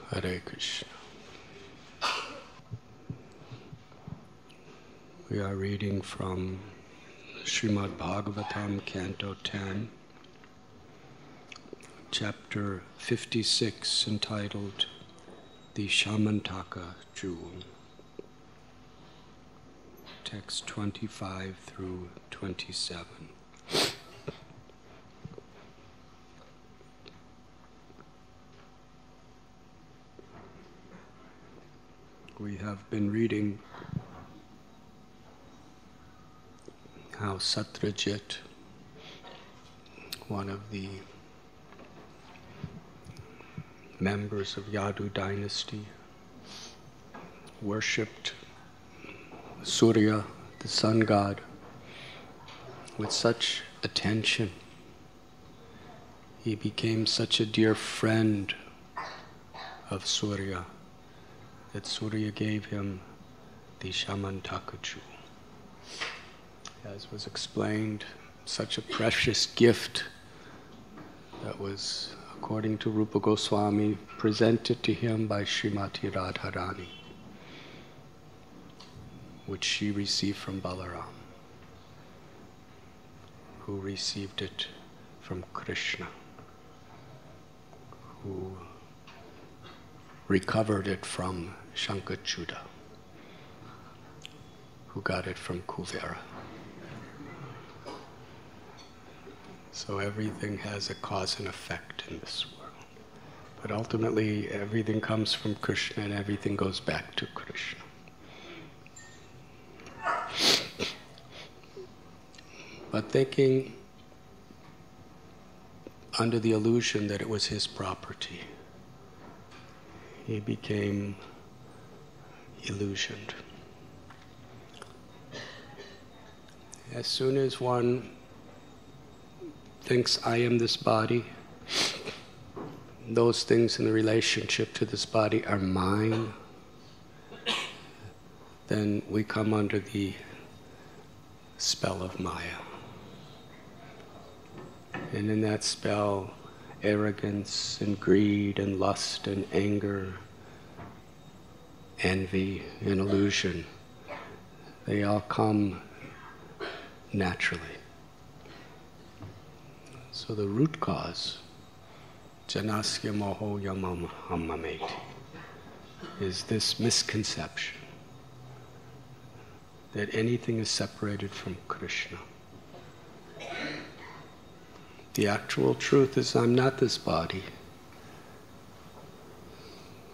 Hare Krishna. We are reading from Srimad Bhagavatam, Canto 10, Chapter 56, entitled The Shamantaka Jewel. Text 25 through 27. We have been reading how Satyajit, one of the members of Yadu dynasty, worshipped Surya, the sun god, with such attention. He became such a dear friend of Surya that Surya gave him the Shamantaka jewel. As was explained, such a precious gift that was, according to Rupa Goswami, presented to him by Srimati Radharani, which she received from Balaram, who received it from Krishna, who recovered it from Shankachuda, who got it from Kuvera. So everything has a cause and effect in this world. But ultimately, everything comes from Krishna and everything goes back to Krishna. But thinking under the illusion that it was his property, he became illusioned. As soon as one thinks, I am this body, those things in the relationship to this body are mine, then we come under the spell of Maya. And in that spell, arrogance and greed and lust and anger, envy and illusion, they all come naturally. So the root cause, janasya moho yamam hammameti, is this misconception that anything is separated from Krishna. The actual truth is, I'm not this body.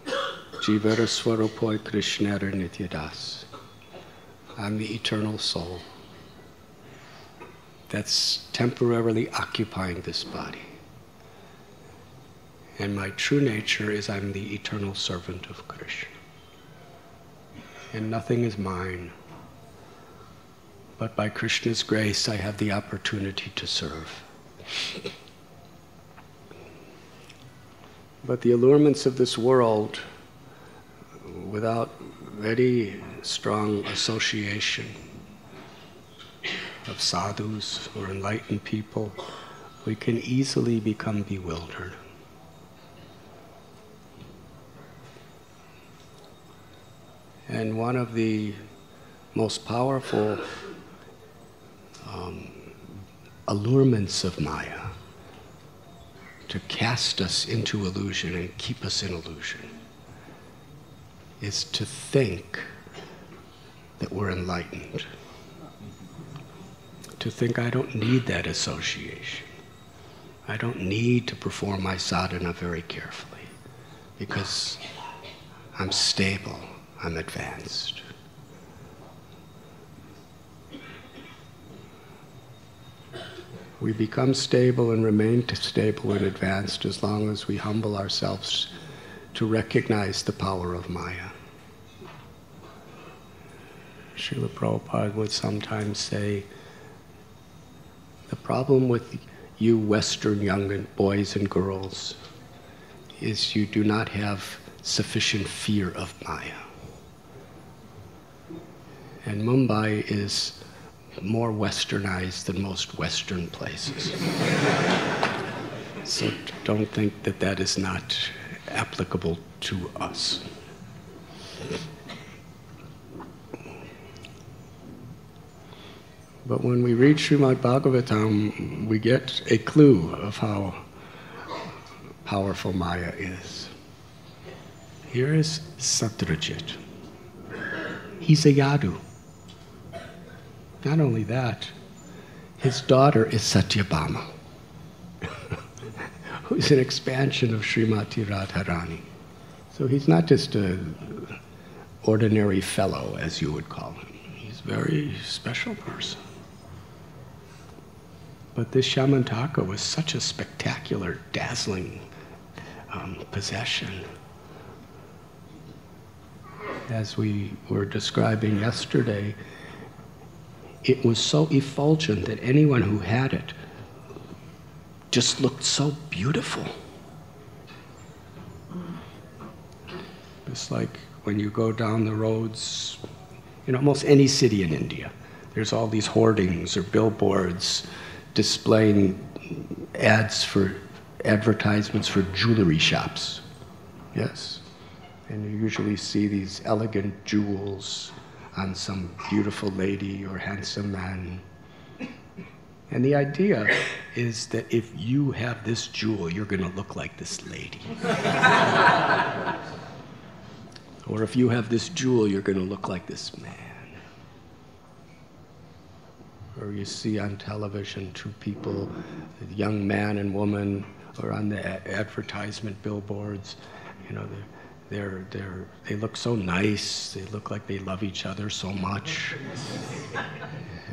Jivara swarupoi krishnara nityadas. I'm the eternal soul that's temporarily occupying this body. And my true nature is I'm the eternal servant of Krishna. And nothing is mine. But by Krishna's grace, I have the opportunity to serve. But the allurements of this world, without very strong association of sadhus or enlightened people, we can easily become bewildered. And one of the most powerful allurements of Maya, to cast us into illusion and keep us in illusion, is to think that we're enlightened. To think I don't need that association. I don't need to perform my sadhana very carefully because I'm stable, I'm advanced. We become stable and remain stable and advanced as long as we humble ourselves to recognize the power of Maya. Srila Prabhupada would sometimes say, the problem with you Western young boys and girls is you do not have sufficient fear of Maya. And Mumbai is more westernized than most Western places. So don't think that that is not applicable to us. But when we read Srimad Bhagavatam, we get a clue of how powerful Maya is. Here is Satyajit. He's a Yadu. Not only that, his daughter is Satyabhama, who's an expansion of Srimati Radharani. So he's not just an ordinary fellow, as you would call him. He's a very special person. But this Shamantaka was such a spectacular, dazzling possession. As we were describing yesterday, it was so effulgent that anyone who had it just looked so beautiful. It's like when you go down the roads in almost any city in India, there's all these hoardings or billboards displaying advertisements for jewelry shops. Yes? And you usually see these elegant jewels on some beautiful lady or handsome man. And the idea is that if you have this jewel, you're going to look like this lady. Or if you have this jewel, you're going to look like this man. Or you see on television two people, a young man and woman, or on the advertisement billboards, you know, they look so nice, they look like they love each other so much.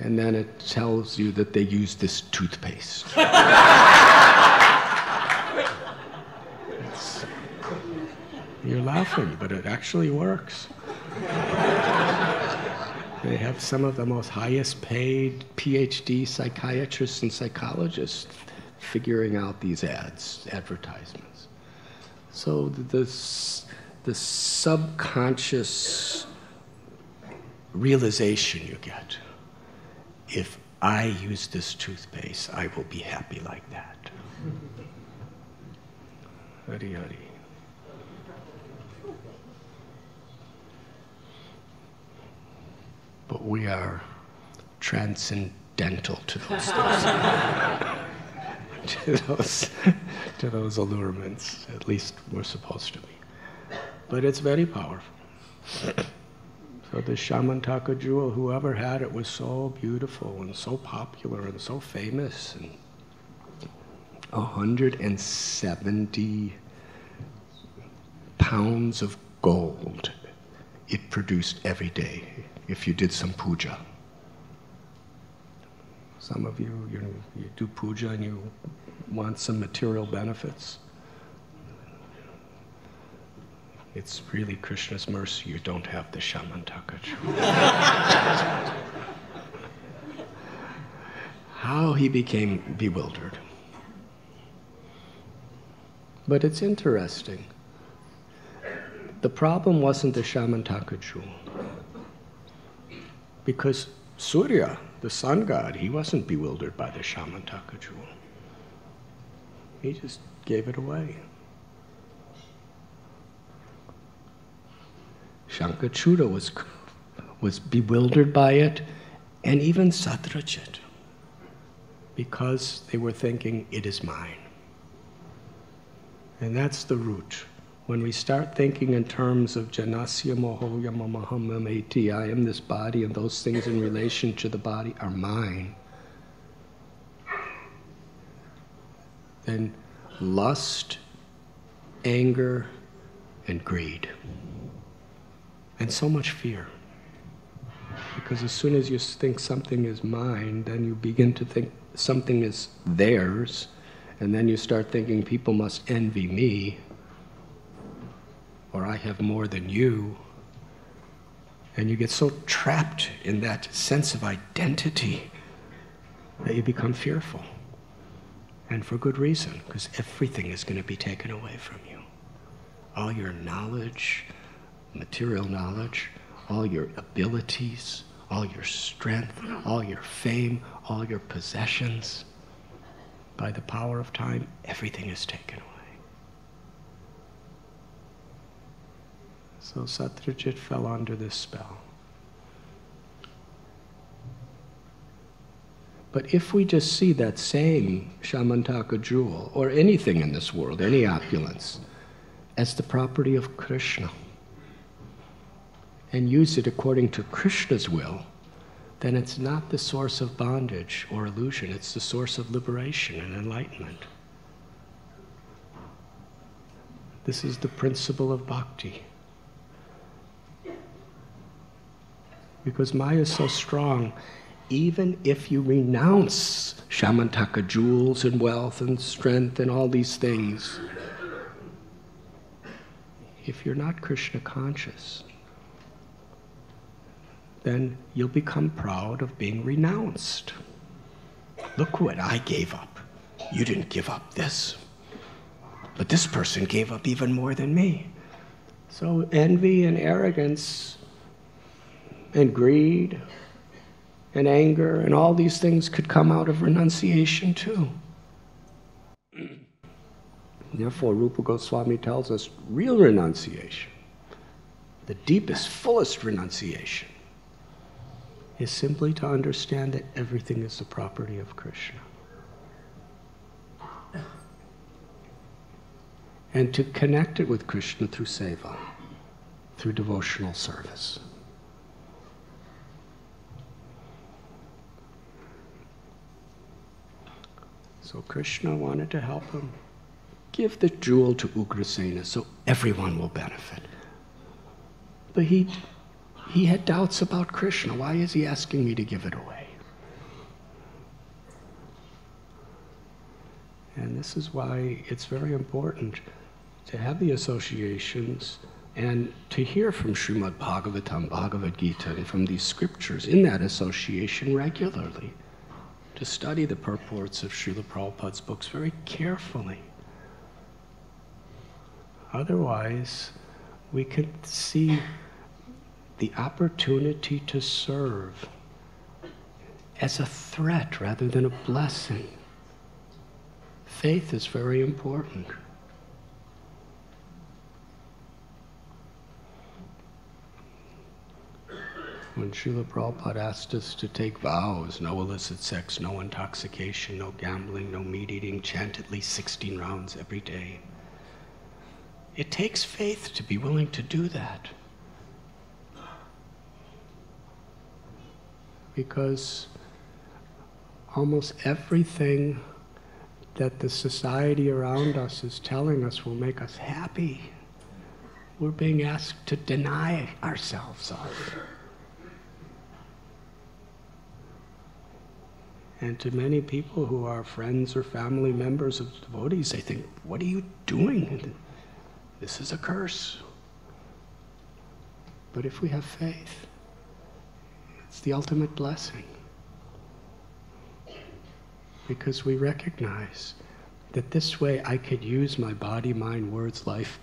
And then it tells you that they use this toothpaste. You're laughing, but it actually works. They have some of the most highest paid PhD psychiatrists and psychologists figuring out these advertisements. So the subconscious realization you get, if I use this toothpaste, I will be happy like that. Hari Hari. But we are transcendental to those things. to those allurements. At least we're supposed to be. But it's very powerful. So the Shamantaka jewel, whoever had it, was so beautiful and so popular and so famous. And 170 pounds of gold it produced every day if you did some puja. Some of you do puja and you want some material benefits. It's really Krishna's mercy you don't have the Shamantaka jewel. How he became bewildered. But it's interesting. The problem wasn't the Shamantaka jewel. Because Surya, the sun god, he wasn't bewildered by the Shamantaka jewel. He just gave it away. Shankachuta was bewildered by it, and even Satyajit, because they were thinking, it is mine. And that's the root. When we start thinking in terms of Janasya Mohoya Mamaham I am this body, and those things in relation to the body are mine, then lust, anger, and greed. And so much fear. Because as soon as you think something is mine, then you begin to think something is theirs, and then you start thinking people must envy me, or I have more than you. And you get so trapped in that sense of identity that you become fearful. And for good reason, because everything is going to be taken away from you. All your knowledge, material knowledge, all your abilities, all your strength, all your fame, all your possessions. by the power of time, everything is taken away. So Satyajit fell under this spell. But if we just see that same Shamantaka jewel, or anything in this world, any opulence, as the property of Krishna, and use it according to Krishna's will, then it's not the source of bondage or illusion, it's the source of liberation and enlightenment. This is the principle of bhakti. Because Maya is so strong, even if you renounce Shamantaka jewels and wealth and strength and all these things, if you're not Krishna conscious, then you'll become proud of being renounced. Look what I gave up. You didn't give up this. But this person gave up even more than me. So envy and arrogance and greed and anger and all these things could come out of renunciation too. Therefore, Rupa Goswami tells us real renunciation, the deepest, fullest renunciation, is simply to understand that everything is the property of Krishna. And to connect it with Krishna through seva, through devotional service. So Krishna wanted to help him. Give the jewel to Ugrasena so everyone will benefit. But he had doubts about Krishna. Why is he asking me to give it away? And this is why it's very important to have the associations and to hear from Srimad Bhagavatam, Bhagavad Gita, and from these scriptures in that association regularly. To study the purports of Srila Prabhupada's books very carefully. Otherwise, we could see the opportunity to serve as a threat rather than a blessing. Faith is very important. When Srila Prabhupada asked us to take vows, no illicit sex, no intoxication, no gambling, no meat eating, chant at least 16 rounds every day. It takes faith to be willing to do that. Because almost everything that the society around us is telling us will make us happy, we're being asked to deny ourselves of. And to many people who are friends or family members of devotees, they think, what are you doing? This is a curse. But if we have faith, it's the ultimate blessing. Because we recognize that this way I could use my body, mind, words, life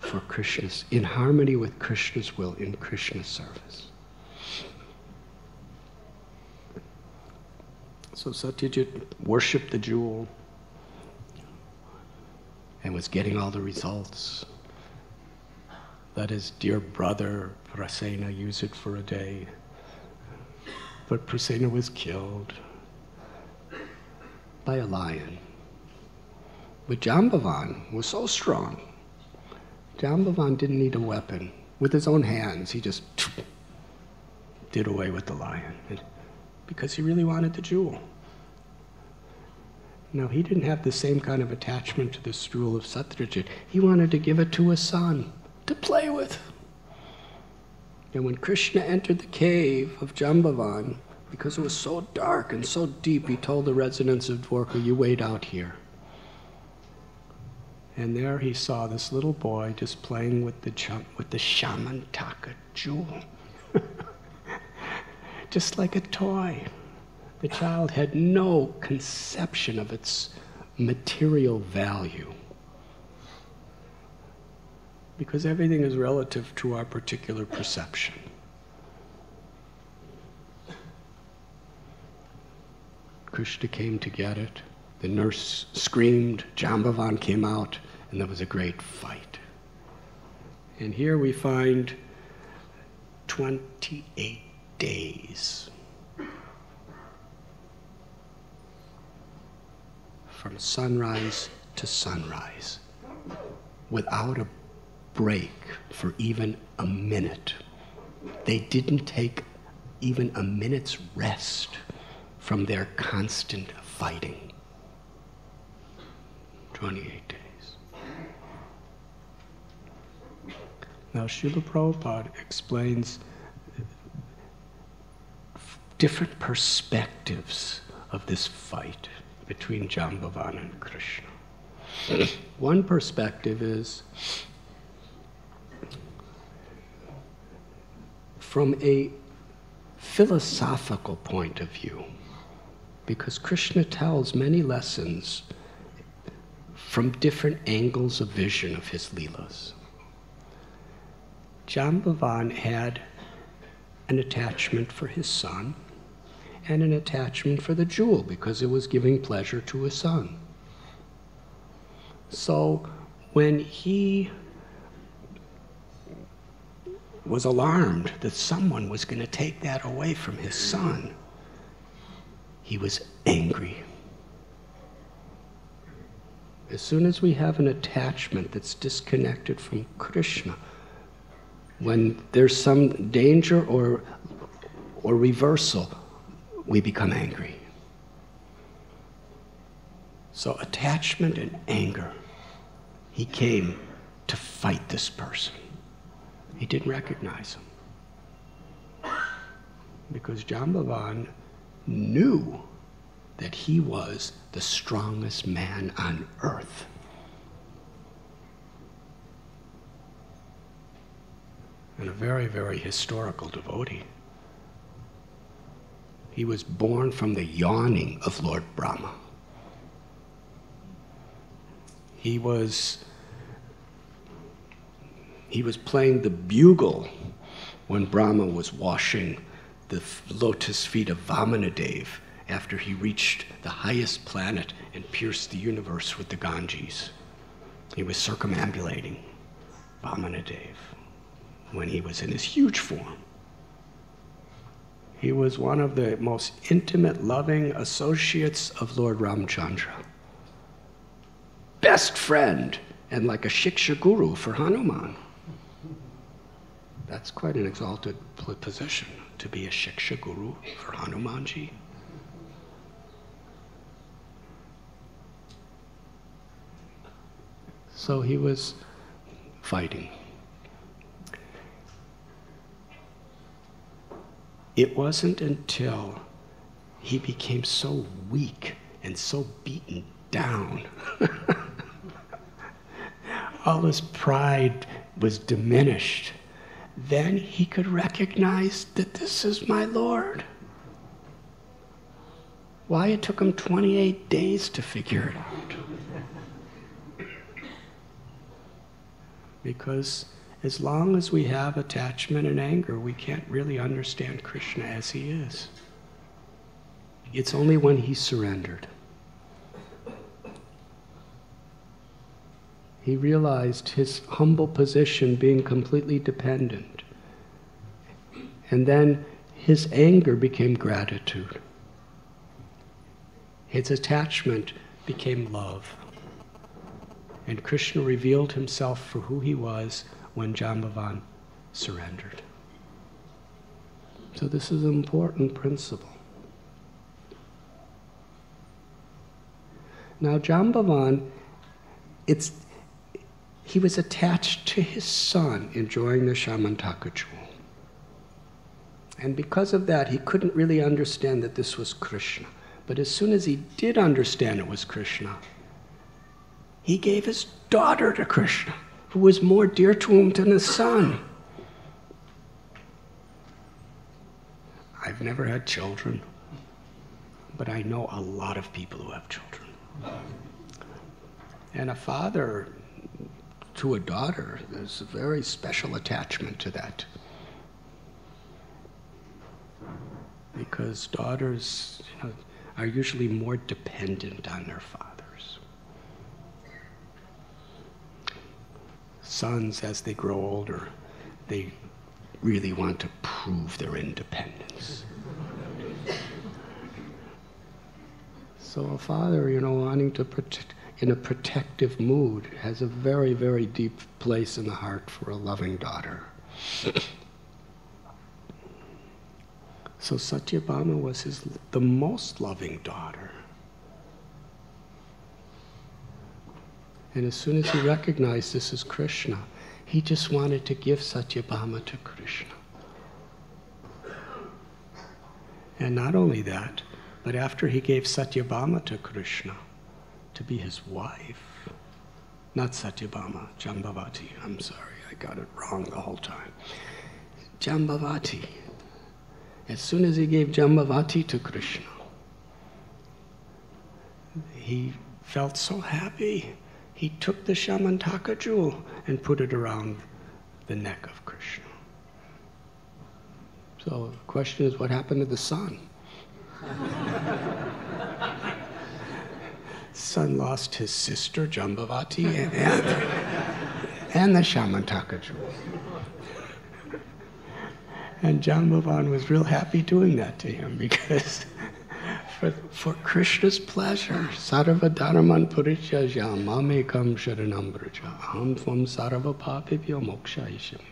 for Krishna's, in harmony with Krishna's will, in Krishna's service. So Satyajit worshipped the jewel and was getting all the results. Let his dear brother Prasena use it for a day. But Prasena was killed by a lion. But Jambavan was so strong. Jambavan didn't need a weapon. With his own hands, he just did away with the lion. Because he really wanted the jewel. Now, he didn't have the same kind of attachment to this jewel of Satyajit. He wanted to give it to his son to play with. And when Krishna entered the cave of Jambavan, because it was so dark and so deep, he told the residents of Dwarka, you wait out here. And there he saw this little boy just playing with the Shamantaka jewel. Just like a toy. The child had no conception of its material value. Because everything is relative to our particular perception. Krishna came to get it, The nurse screamed, Jambavan came out, and there was a great fight. And here we find 28 days from sunrise to sunrise without a break for even a minute. They didn't take even a minute's rest from their constant fighting. 28 days. Now, Srila Prabhupada explains different perspectives of this fight between Jambavan and Krishna. One perspective is from a philosophical point of view, because Krishna tells many lessons from different angles of vision of his Leelas. Jambavan had an attachment for his son and an attachment for the jewel because it was giving pleasure to his son. So when he was alarmed that someone was going to take that away from his son, he was angry. As soon as we have an attachment that's disconnected from Krishna, when there's some danger or reversal, we become angry. So attachment and anger. He came to fight this person. He didn't recognize him. Because Jambavan knew that he was the strongest man on earth. And a very, very historical devotee. He was born from the yawning of Lord Brahma. He was playing the bugle when Brahma was washing the lotus feet of Vamanadev after he reached the highest planet and pierced the universe with the Ganges. He was circumambulating Vamanadev when he was in his huge form. He was one of the most intimate, loving associates of Lord Ramchandra. Best friend, and like a Shiksha guru for Hanuman. That's quite an exalted position, to be a Shiksha guru for Hanumanji. So he was fighting. It wasn't until he became so weak and so beaten down, all his pride was diminished, then he could recognize that this is my Lord. Why it took him 28 days to figure it out? Because as long as we have attachment and anger, we can't really understand Krishna as he is. It's only when he surrendered. He realized his humble position being completely dependent. And then his anger became gratitude. His attachment became love. And Krishna revealed himself for who he was when Jambavan surrendered. So this is an important principle. Now Jambavan, he was attached to his son enjoying the Shamantaka jewel. And because of that, he couldn't really understand that this was Krishna. But as soon as he did understand it was Krishna, he gave his daughter to Krishna, who was more dear to him than his son. I've never had children, but I know a lot of people who have children. And a father to a daughter, there's a very special attachment to that. Because daughters, are usually more dependent on their fathers. Sons, as they grow older, they really want to prove their independence. So a father, wanting to protect, in a protective mood, has a very, very deep place in the heart for a loving daughter. So Satyabhama was the most loving daughter. And as soon as he recognized this as Krishna, he just wanted to give Satyabhama to Krishna. And not only that, but after he gave Satyabhama to Krishna to be his wife, not Satyabhama, Jambavati, I'm sorry, I got it wrong the whole time. Jambavati. As soon as he gave Jambavati to Krishna, he felt so happy. He took the Shamantaka jewel and put it around the neck of Krishna. So the question is, what happened to the son? Son lost his sister, Jambavati, and the Shamantaka jewel. And Jambavan was real happy doing that to him because for Krishna's pleasure, Sarva Dharman Purityajya Mamekam Sharanam Braja Aham Tvam Sarva Papibhyo Mokshayishyami.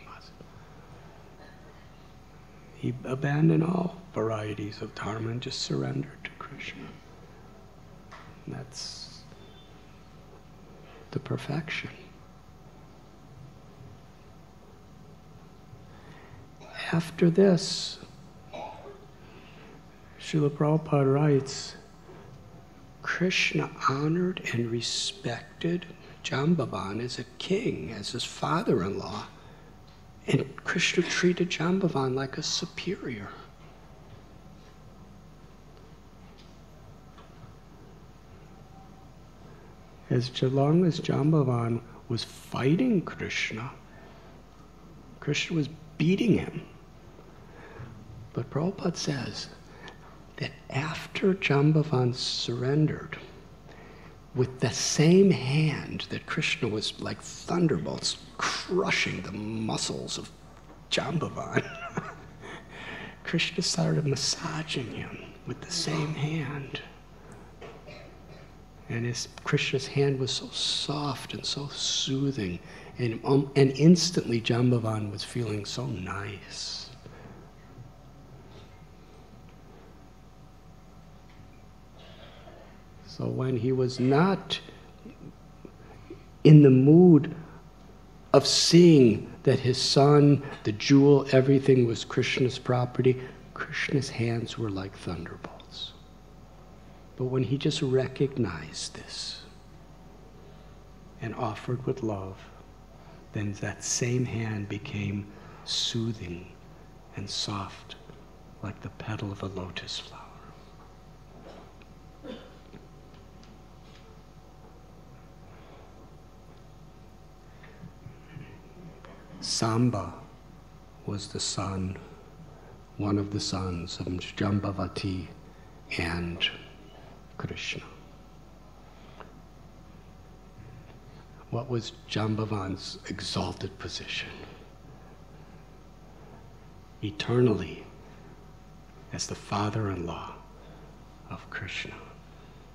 He abandoned all varieties of dharma and just surrendered to Krishna. And that's the perfection. After this, Srila Prabhupada writes, Krishna honored and respected Jambavan as a king, as his father-in-law, and Krishna treated Jambavan like a superior. As long as Jambavan was fighting Krishna, Krishna was beating him. But Prabhupada says that after Jambavan surrendered, with the same hand that Krishna was like thunderbolts crushing the muscles of Jambavan, Krishna started massaging him with the same hand. And Krishna's hand was so soft and so soothing, and instantly Jambavan was feeling so nice. So when he was not in the mood of seeing that his son, the jewel, everything was Krishna's property, Krishna's hands were like thunderbolts. But when he just recognized this and offered with love, then that same hand became soothing and soft, like the petal of a lotus flower. Samba was the son, one of the sons of Jambavati and Krishna. What was Jambavan's exalted position? Eternally, as the father-in-law of Krishna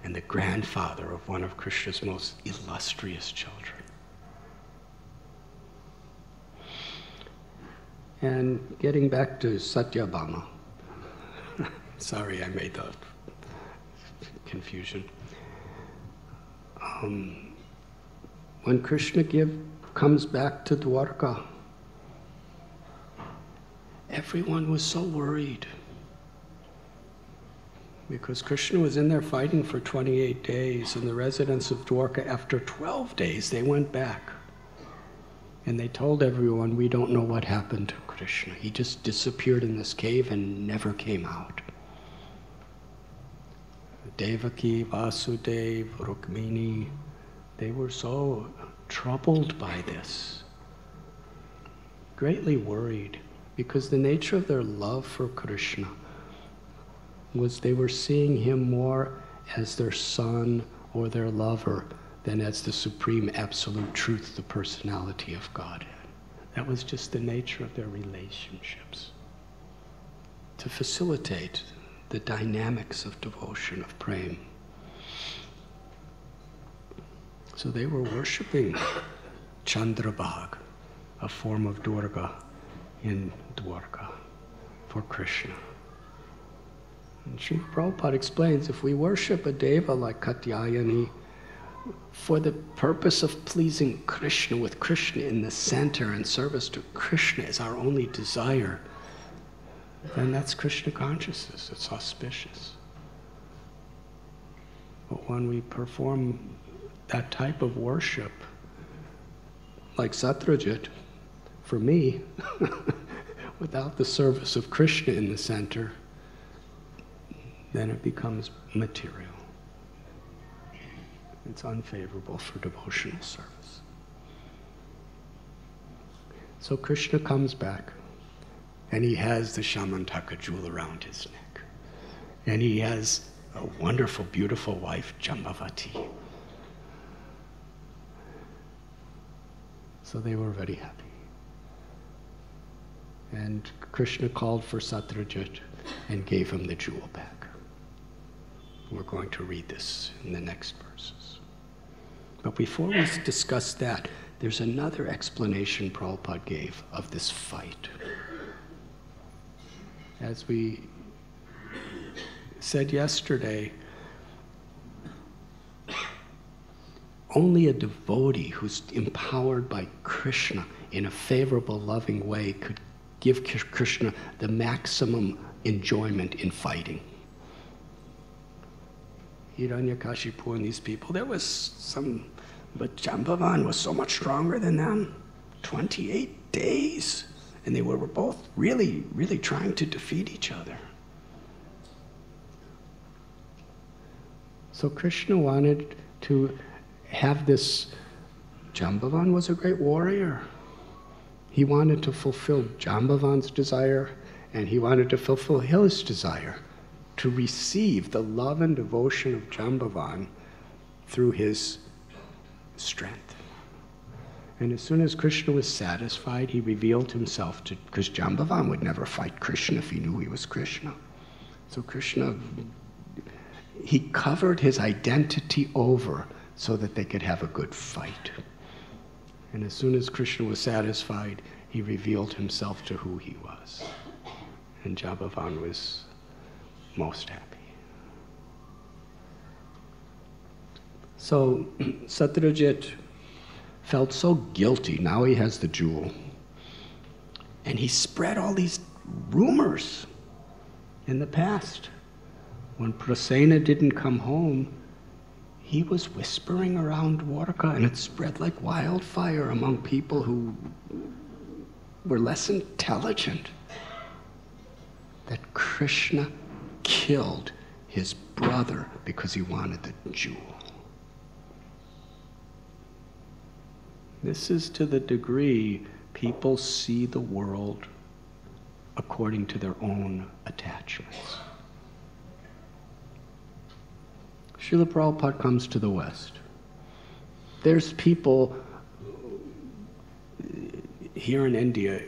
and the grandfather of one of Krishna's most illustrious children. And getting back to Satyabhama, sorry I made the confusion. When Krishna comes back to Dwarka, everyone was so worried because Krishna was in there fighting for 28 days, and the residents of Dwarka, after 12 days, they went back. And they told everyone, we don't know what happened to Krishna. He just disappeared in this cave and never came out. Devaki, Vasudeva, Rukmini, they were so troubled by this, greatly worried, because the nature of their love for Krishna was they were seeing him more as their son or their lover than as the supreme absolute truth, the personality of Godhead. That was just the nature of their relationships. To facilitate the dynamics of devotion, of prema. So they were worshipping Chandrabhag, a form of Durga in Dwarka, for Krishna. And Srila Prabhupada explains, if we worship a deva like Katyayani for the purpose of pleasing Krishna, with Krishna in the center and service to Krishna is our only desire, then that's Krishna consciousness. It's auspicious. But when we perform that type of worship, like Satyajit, for me, without the service of Krishna in the center, then it becomes material. It's unfavorable for devotional service. So Krishna comes back, and he has the Shamantaka jewel around his neck. And he has a wonderful, beautiful wife, Jambavati. So they were very happy. And Krishna called for Satyajit and gave him the jewel back. We're going to read this in the next verses. But before we discuss that, there's another explanation Prabhupada gave of this fight. As we said yesterday, only a devotee who's empowered by Krishna in a favorable, loving way could give Krishna the maximum enjoyment in fighting. Hiranyakashipu and these people, there was some, but Jambavan was so much stronger than them. 28 days. And they were both really, really trying to defeat each other. So Krishna wanted to have this. Jambavan was a great warrior. He wanted to fulfill Jambavan's desire, and he wanted to fulfill his desire to receive the love and devotion of Jambavan through his strength. And as soon as Krishna was satisfied, he revealed himself to, because Jambavan would never fight Krishna if he knew he was Krishna. So Krishna, he covered his identity over so that they could have a good fight. And as soon as Krishna was satisfied, he revealed himself to who he was. And Jambavan was most happy. So Satyajit felt so guilty. Now he has the jewel. And he spread all these rumors in the past. When Prasena didn't come home, he was whispering around Dwarka, and it spread like wildfire among people who were less intelligent, that Krishna killed his brother because he wanted the jewel. This is to the degree people see the world according to their own attachments. Srila Prabhupada comes to the West. There's people here in India,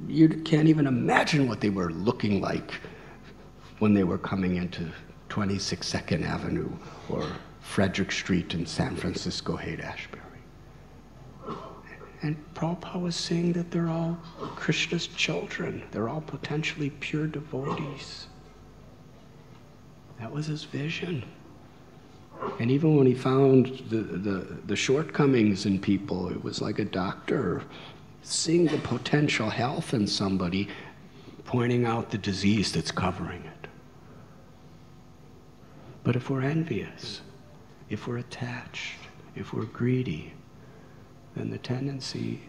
you can't even imagine what they were looking like when they were coming into 26 Second Avenue or Frederick Street in San Francisco, Haight-Ashbury. And Prabhupada was saying that they're all Krishna's children. They're all potentially pure devotees. That was his vision. And even when he found the shortcomings in people, it was like a doctor seeing the potential health in somebody, pointing out the disease that's covering it. But if we're envious, if we're attached, if we're greedy, then the tendency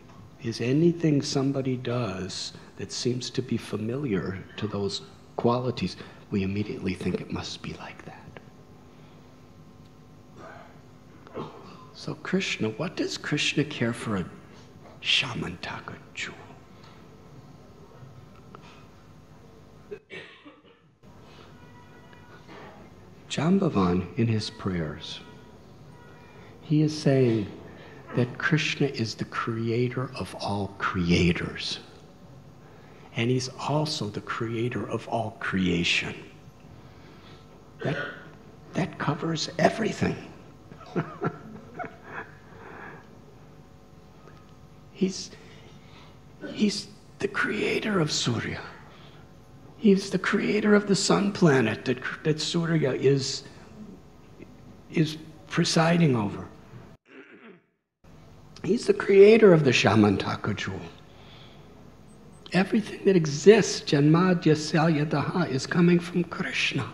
is anything somebody does that seems to be familiar to those qualities, we immediately think it must be like that. So Krishna, what does Krishna care for a Shamantaka jewel? Jambavan, in his prayers, he is saying that Krishna is the creator of all creators. And he's also the creator of all creation. That covers everything. He's the creator of Surya. He's the creator of the sun planet that Surya is presiding over. He's the creator of the Shamantaka jewel. Everything that exists, Janmadya Salyadaha, is coming from Krishna.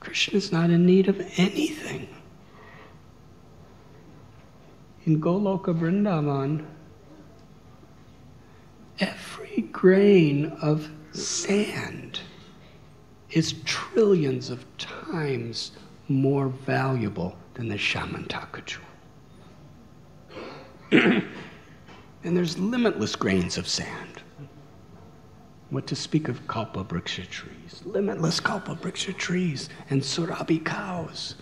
Krishna's not in need of anything. In Goloka Vrindavan, every grain of sand is trillions of times more valuable than the Shamantaka jewel. And there's limitless grains of sand. What to speak of kalpa-vriksha trees, limitless kalpa-vriksha trees, and surabhi cows.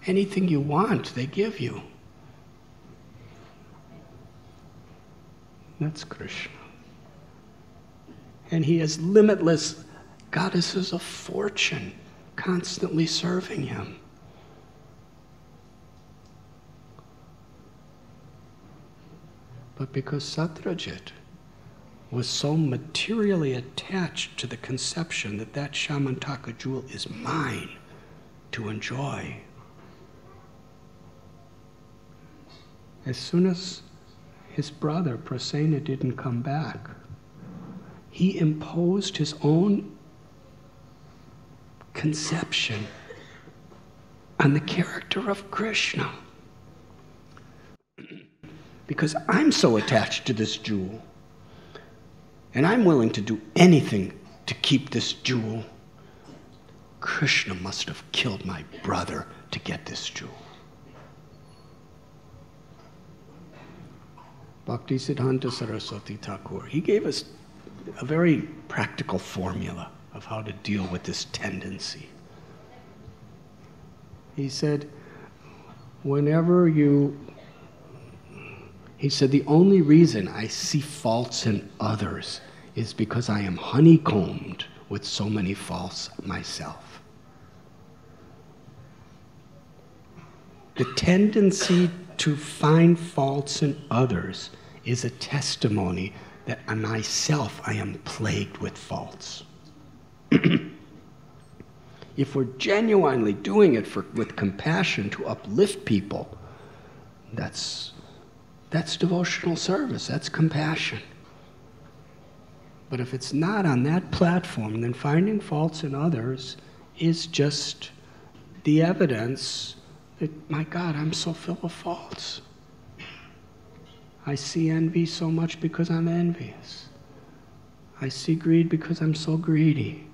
Anything you want, they give you. That's Krishna. And he has limitless goddesses of fortune constantly serving him. But because Satyajit was so materially attached to the conception that that Shamantaka jewel is mine to enjoy, as soon as his brother Prasena didn't come back, he imposed his own conception on the character of Krishna. Because I'm so attached to this jewel, and I'm willing to do anything to keep this jewel, Krishna must have killed my brother to get this jewel. Bhaktisiddhanta Saraswati Thakur, he gave us a very practical formula of how to deal with this tendency. He said, he said, the only reason I see faults in others is because I am honeycombed with so many faults myself. The tendency to find faults in others is a testimony that myself I am plagued with faults. If we're genuinely doing it with compassion to uplift people, that's devotional service, that's compassion. But if it's not on that platform, then finding faults in others is just the evidence that, my God, I'm so full of faults. I see envy so much because I'm envious. I see greed because I'm so greedy.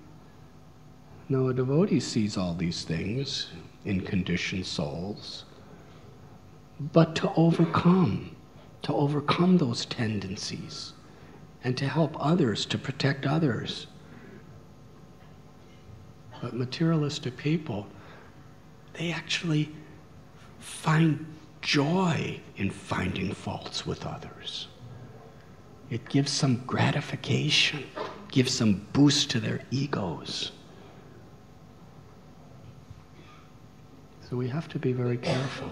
No, a devotee sees all these things in conditioned souls, but to overcome those tendencies and to help others, to protect others. But materialistic people, they actually find joy in finding faults with others. It gives some gratification, gives some boost to their egos. So we have to be very careful.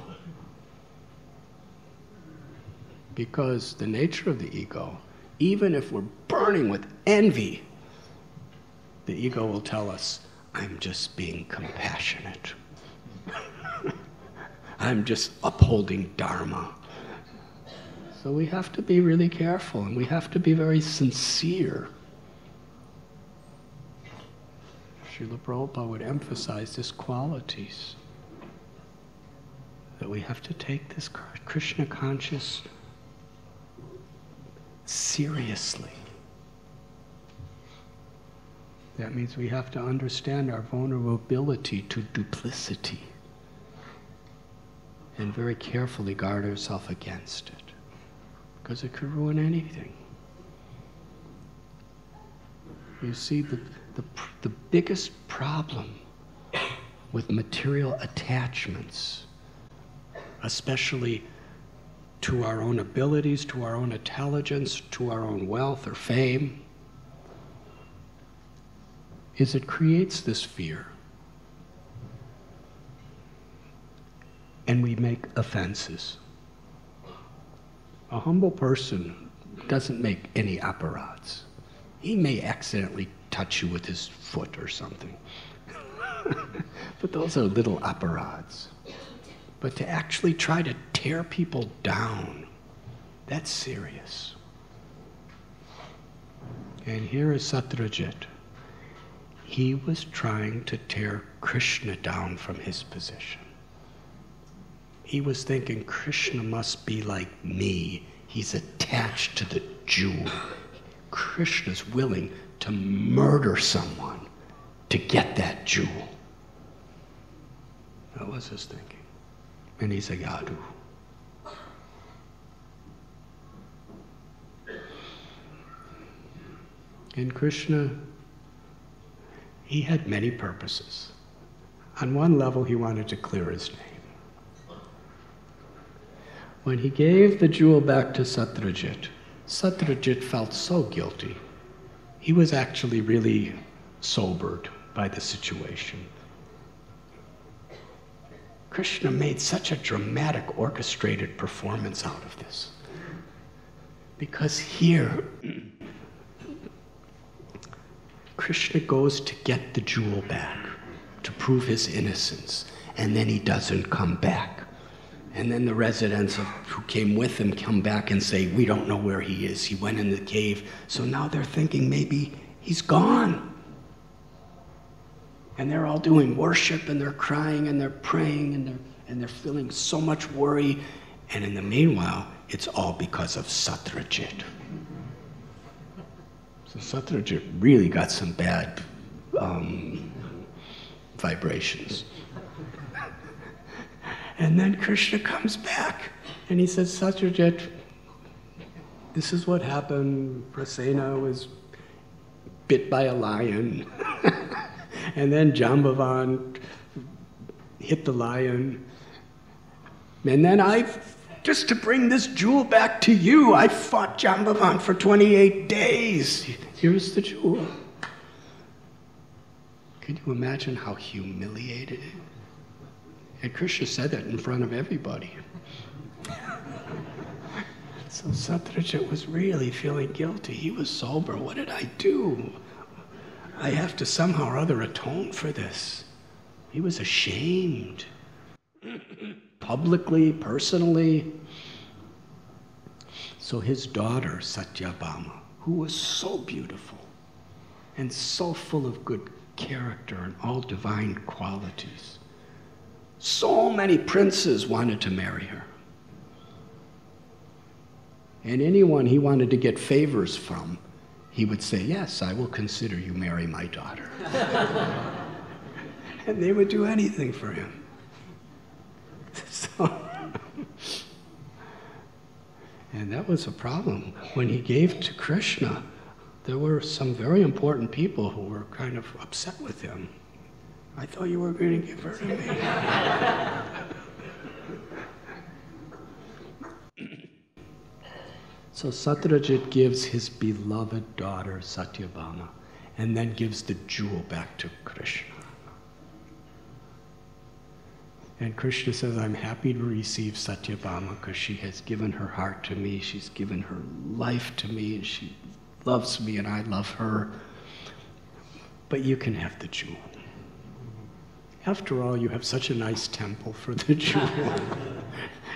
Because the nature of the ego, even if we're burning with envy, the ego will tell us, I'm just being compassionate. I'm just upholding Dharma. So we have to be really careful, and we have to be very sincere. Srila Prabhupada would emphasize these qualities. That we have to take this Krishna conscious seriously. That means we have to understand our vulnerability to duplicity and very carefully guard ourselves against it, because it could ruin anything. You see, the biggest problem with material attachments, especially to our own abilities, to our own intelligence, to our own wealth or fame, is it creates this fear. And we make offenses. A humble person doesn't make any apparats. He may accidentally touch you with his foot or something. But those are little apparats. But to actually try to tear people down, that's serious. And here is Satyajit. He was trying to tear Krishna down from his position. He was thinking Krishna must be like me. He's attached to the jewel. Krishna's willing to murder someone to get that jewel. That was his thinking. And he's a yadu. And Krishna, he had many purposes. On one level, he wanted to clear his name. When he gave the jewel back to Satyajit, Satyajit felt so guilty. He was actually really sobered by the situation. Krishna made such a dramatic, orchestrated performance out of this. Because here, Krishna goes to get the jewel back, to prove his innocence, and then he doesn't come back. And then the residents who came with him come back and say, we don't know where he is. He went in the cave. So now they're thinking maybe he's gone. And they're all doing worship, and they're crying, and they're praying, and they're feeling so much worry. And in the meanwhile, it's all because of Satyajit. So Satyajit really got some bad vibrations. And then Krishna comes back, and he says, Satyajit, this is what happened. Prasena was bit by a lion. And then Jambavan hit the lion. And then just to bring this jewel back to you, I fought Jambavan for 28 days. Here's the jewel. Can you imagine how humiliated it is? And Krishna said that in front of everybody. So Satyajit was really feeling guilty. He was sober. What did I do? I have to somehow or other atone for this. He was ashamed. Publicly, personally. So his daughter, Satyabhama, who was so beautiful and so full of good character and all divine qualities, so many princes wanted to marry her. And anyone he wanted to get favors from, he would say, yes, I will consider you marry my daughter. And they would do anything for him. And that was a problem. When he gave to Krishna, there were some very important people who were kind of upset with him. I thought you were going to give her to me. So Satyajit gives his beloved daughter Satyabhama, and then gives the jewel back to Krishna. And Krishna says, I'm happy to receive Satyabhama because she has given her heart to me, she's given her life to me, and she loves me and I love her. But you can have the jewel. After all, you have such a nice temple for the jewel.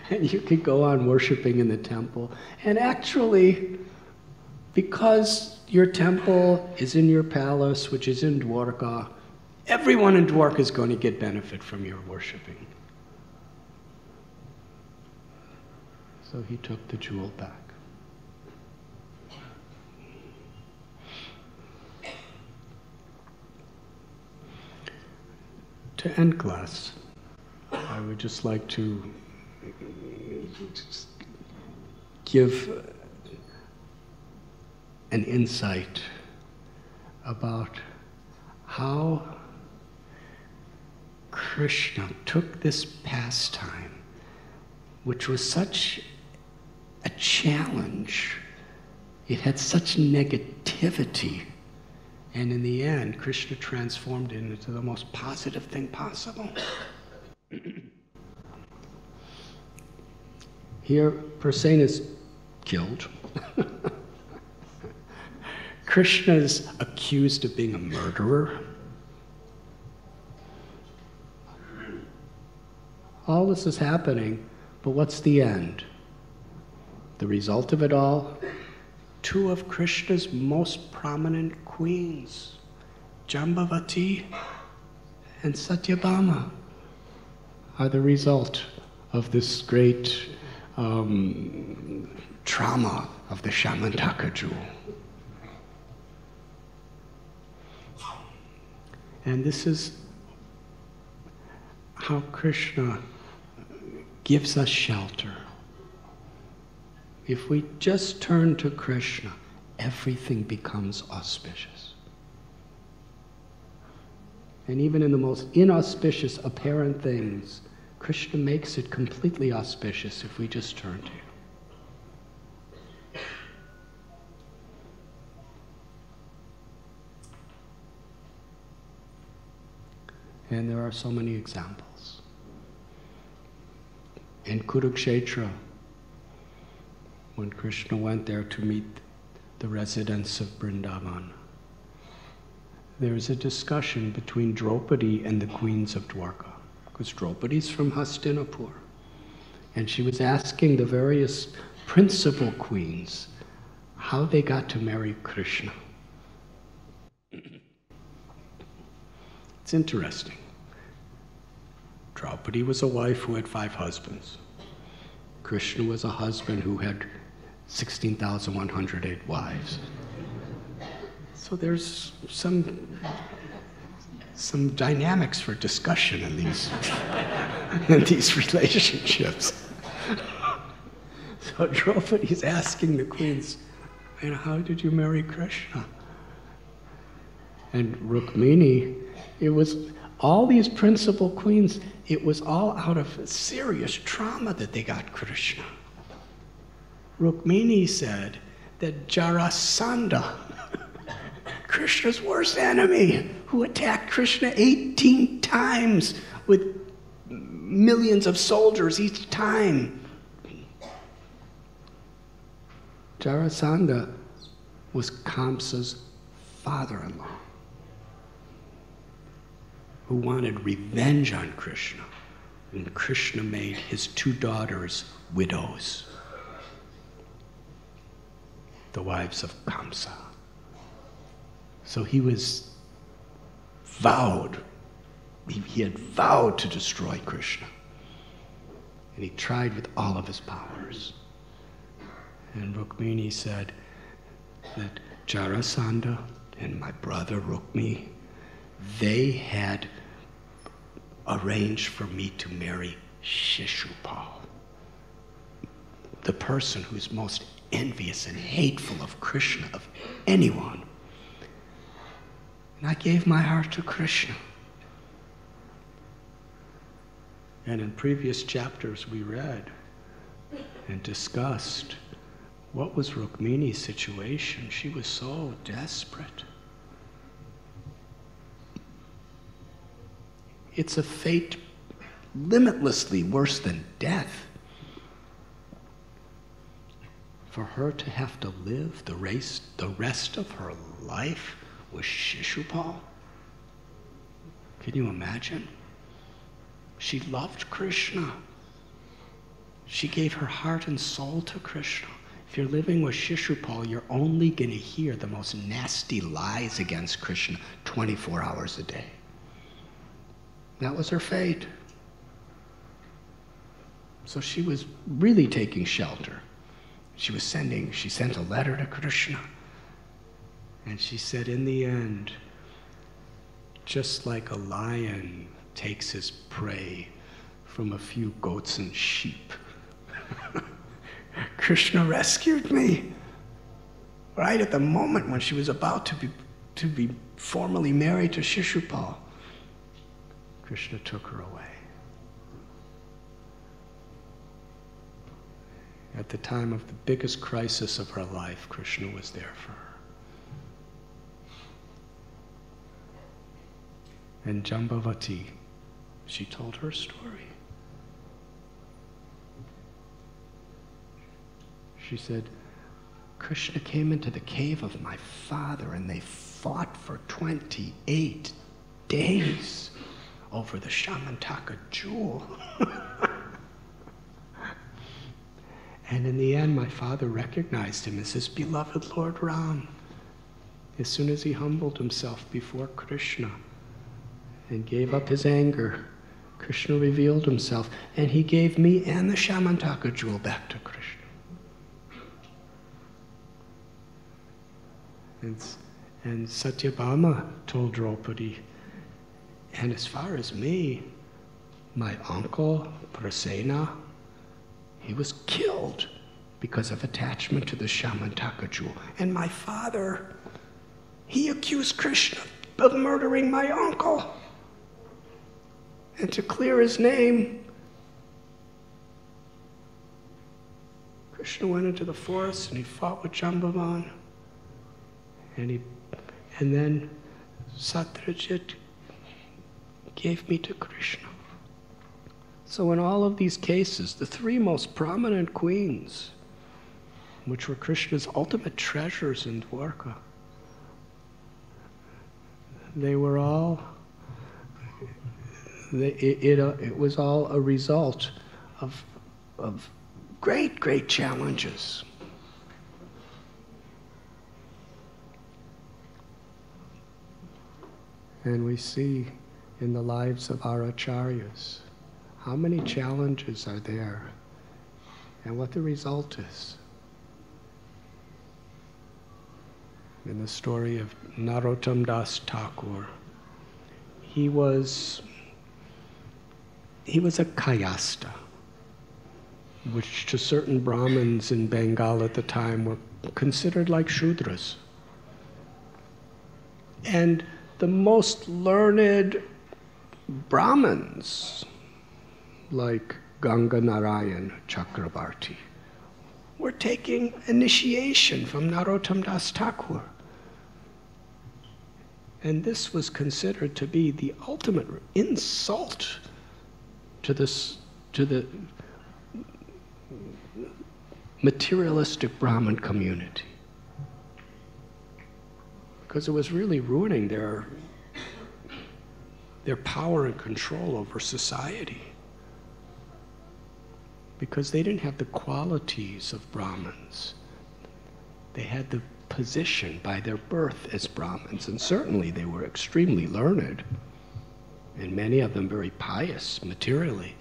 And you could go on worshiping in the temple. And actually, because your temple is in your palace, which is in Dwarka, everyone in Dwarka is going to get benefit from your worshiping. So he took the jewel back. To end class, I would just like to give an insight about how Krishna took this pastime, which was such a challenge, it had such negativity, and in the end, Krishna transformed it into the most positive thing possible. Here, Prasen is killed. Krishna is accused of being a murderer. All this is happening, but what's the end? The result of it all? Two of Krishna's most prominent queens, Jambavati and Satyabhama, are the result of this great trauma of the Shamantaka jewel. And this is how Krishna gives us shelter. If we just turn to Krishna, everything becomes auspicious. And even in the most inauspicious apparent things, Krishna makes it completely auspicious if we just turn to him. And there are so many examples. In Kurukshetra, when Krishna went there to meet the residents of Vrindavan, there is a discussion between Draupadi and the queens of Dwarka, because Draupadi's from Hastinapur, and she was asking the various principal queens how they got to marry Krishna. It's interesting. Draupadi was a wife who had 5 husbands. Krishna was a husband who had 16,108 wives. So there's some dynamics for discussion in these relationships. So Draupadi's asking the queens, how did you marry Krishna? And Rukmini, it was all these principal queens, it was all out of serious trauma that they got Krishna. Rukmini said that Jarasandha, Krishna's worst enemy, who attacked Krishna 18 times with millions of soldiers each time. Jarasandha was Kamsa's father-in-law, who wanted revenge on Krishna, and Krishna made his 2 daughters widows, the wives of Kamsa. So he was vowed, he had vowed to destroy Krishna. And he tried with all of his powers. And Rukmini said that Jarasandha and my brother Rukmi, they had arranged for me to marry Shishupal, the person who's most envious and hateful of Krishna, of anyone. And I gave my heart to Krishna. And in previous chapters we read and discussed what was Rukmini's situation. She was so desperate. It's a fate limitlessly worse than death for her to have to live the rest of her life with Shishupal. Can you imagine? She loved Krishna. She gave her heart and soul to Krishna. If you're living with Shishupal, you're only going to hear the most nasty lies against Krishna 24 hours a day. That was her fate. So she was really taking shelter. She sent a letter to Krishna. And she said, in the end, just like a lion takes his prey from a few goats and sheep, Krishna rescued me. Right at the moment when she was about to be formally married to Shishupal, Krishna took her away. At the time of the biggest crisis of her life, Krishna was there for her. And Jambavati, she told her story. She said, Krishna came into the cave of my father and they fought for 28 days over the Shamantaka jewel. And in the end, my father recognized him as his beloved Lord Ram. As soon as he humbled himself before Krishna and gave up his anger, Krishna revealed himself, and he gave me and the Shamantaka jewel back to Krishna. And Satyabhama told Draupadi, and as far as me, my uncle, Prasena, he was killed because of attachment to the Shamantaka jewel. And my father, he accused Krishna of murdering my uncle. And to clear his name, Krishna went into the forest and he fought with Jambavan. And then Satyajit gave me to Krishna. So in all of these cases, the three most prominent queens, which were Krishna's ultimate treasures in Dwarka, they were all, it was all a result of great, great challenges. And we see in the lives of our acharyas how many challenges are there and what the result is. In the story of Narottam Das Thakur, he was a kayasta, which to certain Brahmins in Bengal at the time were considered like Shudras. And the most learned Brahmins, like Ganga Narayan Chakrabarti, were taking initiation from Narottam Das Thakur. And this was considered to be the ultimate insult to the materialistic Brahmin community, because it was really ruining their power and control over society, because they didn't have the qualities of Brahmins. They had the position by their birth as Brahmins, and certainly they were extremely learned, and many of them very pious materially.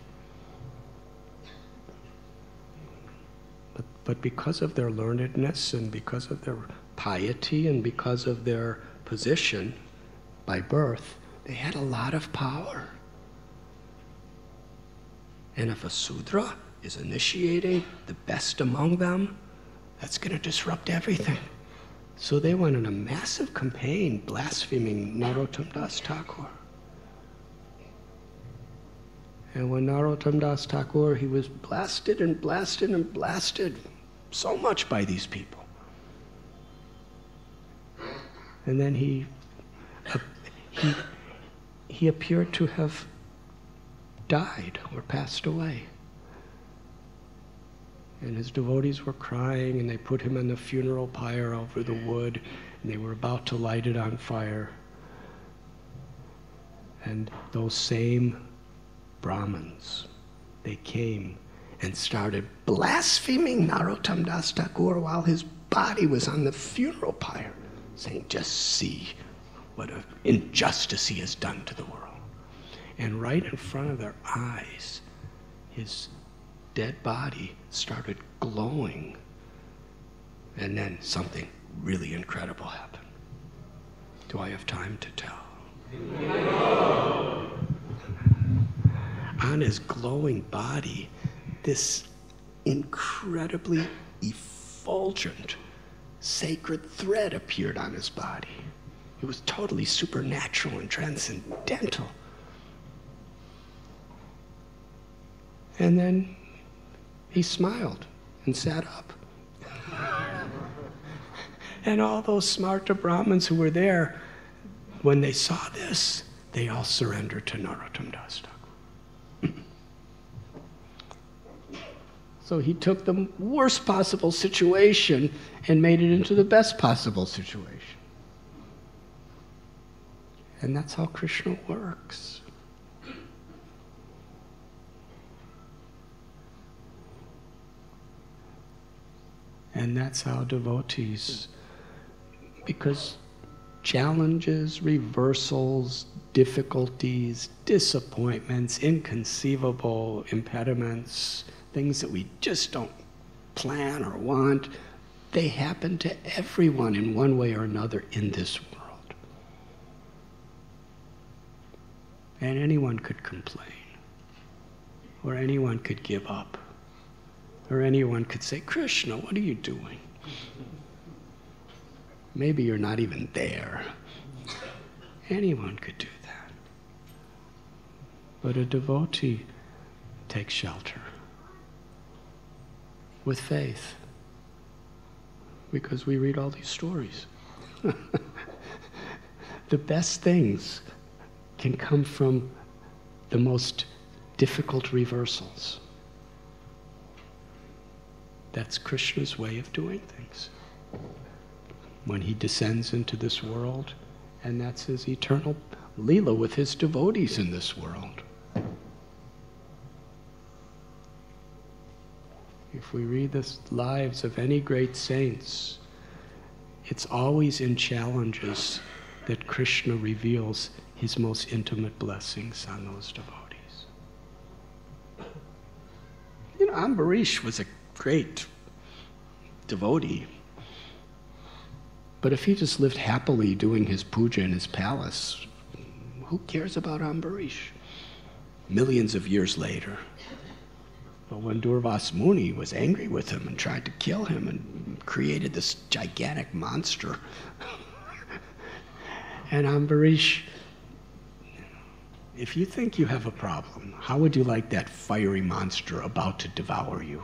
But because of their learnedness and because of their piety and because of their position by birth, they had a lot of power. And if a Sudra is initiating the best among them, that's going to disrupt everything. So they went on a massive campaign blaspheming Narottam Das Thakur. And when Narottam Das Thakur, he was blasted and blasted and blasted so much by these people. And then he appeared to have died or passed away. And his devotees were crying, and they put him in the funeral pyre over the wood, and they were about to light it on fire. And those same Brahmins, they came and started blaspheming Narottam Das Thakur while his body was on the funeral pyre, saying, just see what an injustice he has done to the world. And right in front of their eyes, his dead body started glowing. And then something really incredible happened. Do I have time to tell? No. On his glowing body, this incredibly effulgent sacred thread appeared on his body. It was totally supernatural and transcendental. And then he smiled and sat up. And all those smarta Brahmins who were there, when they saw this, they all surrendered to Narottam Das Thakur. So he took the worst possible situation and made it into the best possible situation. And that's how Krishna works. And that's how devotees, because challenges, reversals, difficulties, disappointments, inconceivable impediments, things that we just don't plan or want, they happen to everyone in one way or another in this world. And anyone could complain, or anyone could give up, or anyone could say, Krishna, what are you doing? Maybe you're not even there. Anyone could do that. But a devotee takes shelter with faith, because we read all these stories. The best things can come from the most difficult reversals. That's Krishna's way of doing things. When he descends into this world, and that's his eternal Leela with his devotees in this world. If we read the lives of any great saints, it's always in challenges that Krishna reveals his most intimate blessings on those devotees. You know, Ambarish was a great devotee, but if he just lived happily doing his puja in his palace, who cares about Ambarish? Millions of years later. But when Durvas Muni was angry with him and tried to kill him and created this gigantic monster, and Ambarish, if you think you have a problem, how would you like that fiery monster about to devour you?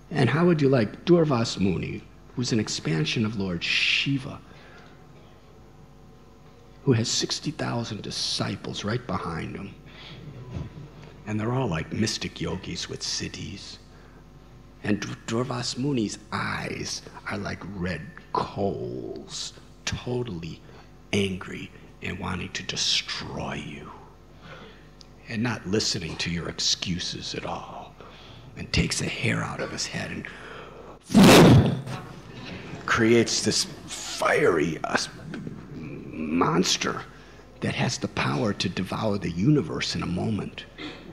And how would you like Durvas Muni, who's an expansion of Lord Shiva, who has 60,000 disciples right behind him, and they're all like mystic yogis with siddhis. And Durvas Muni's eyes are like red coals, totally angry and wanting to destroy you, and not listening to your excuses at all, and takes a hair out of his head and creates this fiery monster that has the power to devour the universe in a moment.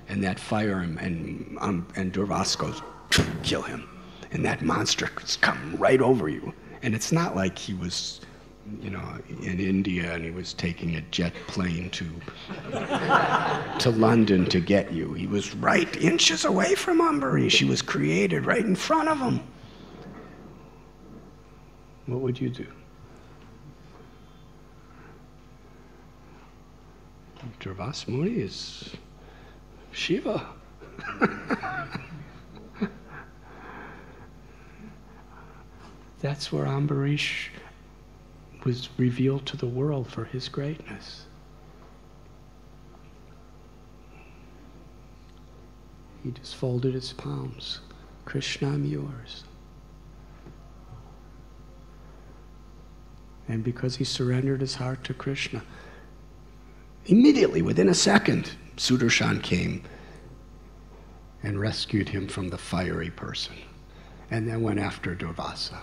And that fire and Durvas goes, kill him. And that monster has come right over you. And it's not like he was, you know, in India and he was taking a jet plane to London to get you. He was right inches away from Ambarish. He was created right in front of him. What would you do? Durvas Muni is Shiva. That's where Ambarish was revealed to the world for his greatness. He just folded his palms. Krishna, I'm yours. And because he surrendered his heart to Krishna, immediately, within a second, Sudarshan came and rescued him from the fiery person, and then went after Durvasa.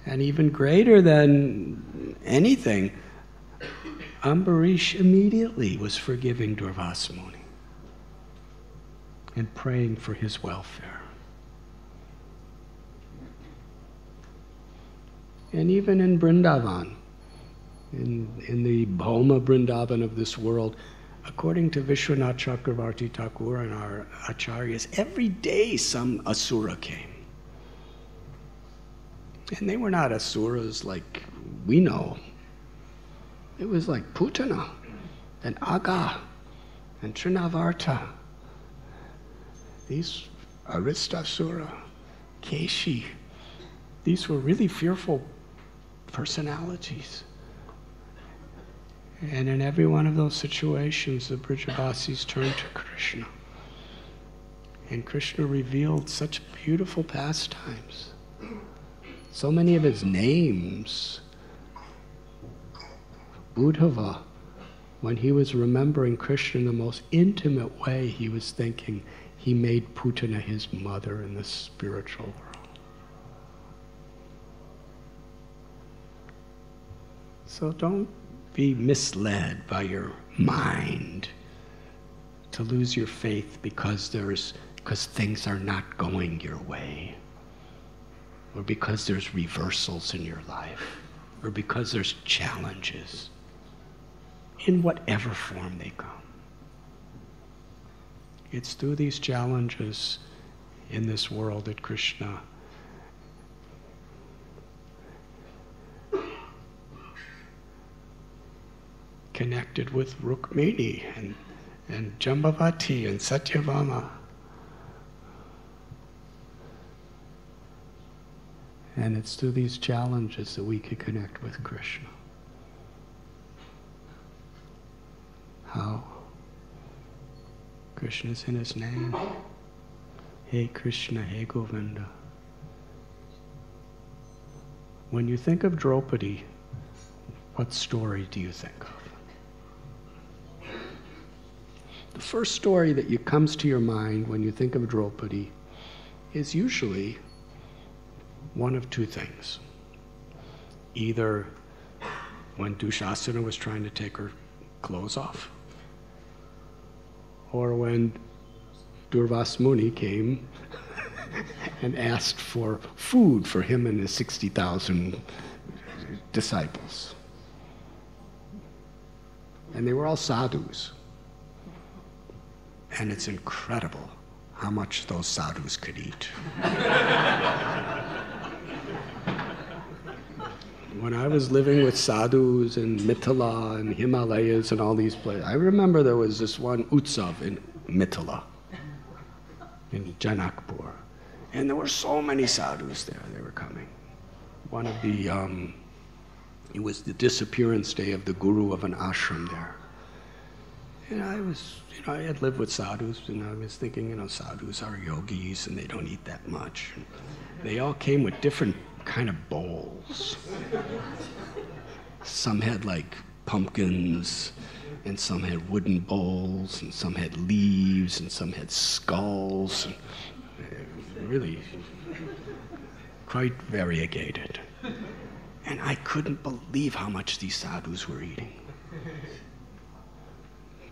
And even greater than anything, Ambarish immediately was forgiving Durvasa Muni and praying for his welfare. And even in Vrindavan, in the Bhoma Vrindavan of this world, according to Vishwanath Chakravarti Thakur and our acharyas, every day some asura came. And they were not asuras like we know. It was like Putana. and Aga and Trinavarta. These Aristasura, Keshi, these were really fearful personalities. And in every one of those situations, the Brajavasis turned to Krishna. And Krishna revealed such beautiful pastimes. So many of his names. Uddhava, when he was remembering Krishna in the most intimate way, he was thinking he made Putana his mother in the spiritual world. So don't be misled by your mind to lose your faith because things are not going your way, or because there's reversals in your life, or because there's challenges, in whatever form they come. It's through these challenges in this world that Krishna connected with Rukmini and Jambavati and Satyabhama. And it's through these challenges that we can connect with Krishna. How? Krishna's in his name. Hey Krishna, hey Govinda. When you think of Draupadi, what story do you think of? The first story that comes to your mind when you think of Draupadi is usually one of two things. Either when Dushasana was trying to take her clothes off, or when Durvas Muni came and asked for food for him and his 60,000 disciples. And they were all sadhus. And it's incredible how much those sadhus could eat. When I was living with sadhus in Mithila and Himalayas and all these places, I remember there was this one utsav in Mithila, in Janakpur. And there were so many sadhus there, they were coming. One of the, it was the disappearance day of the guru of an ashram there. And I was, I had lived with sadhus, and I was thinking, sadhus are yogis and they don't eat that much. And they all came with different kind of bowls. Some had like pumpkins, and some had wooden bowls, and some had leaves, and some had skulls. And really quite variegated. And I couldn't believe how much these sadhus were eating.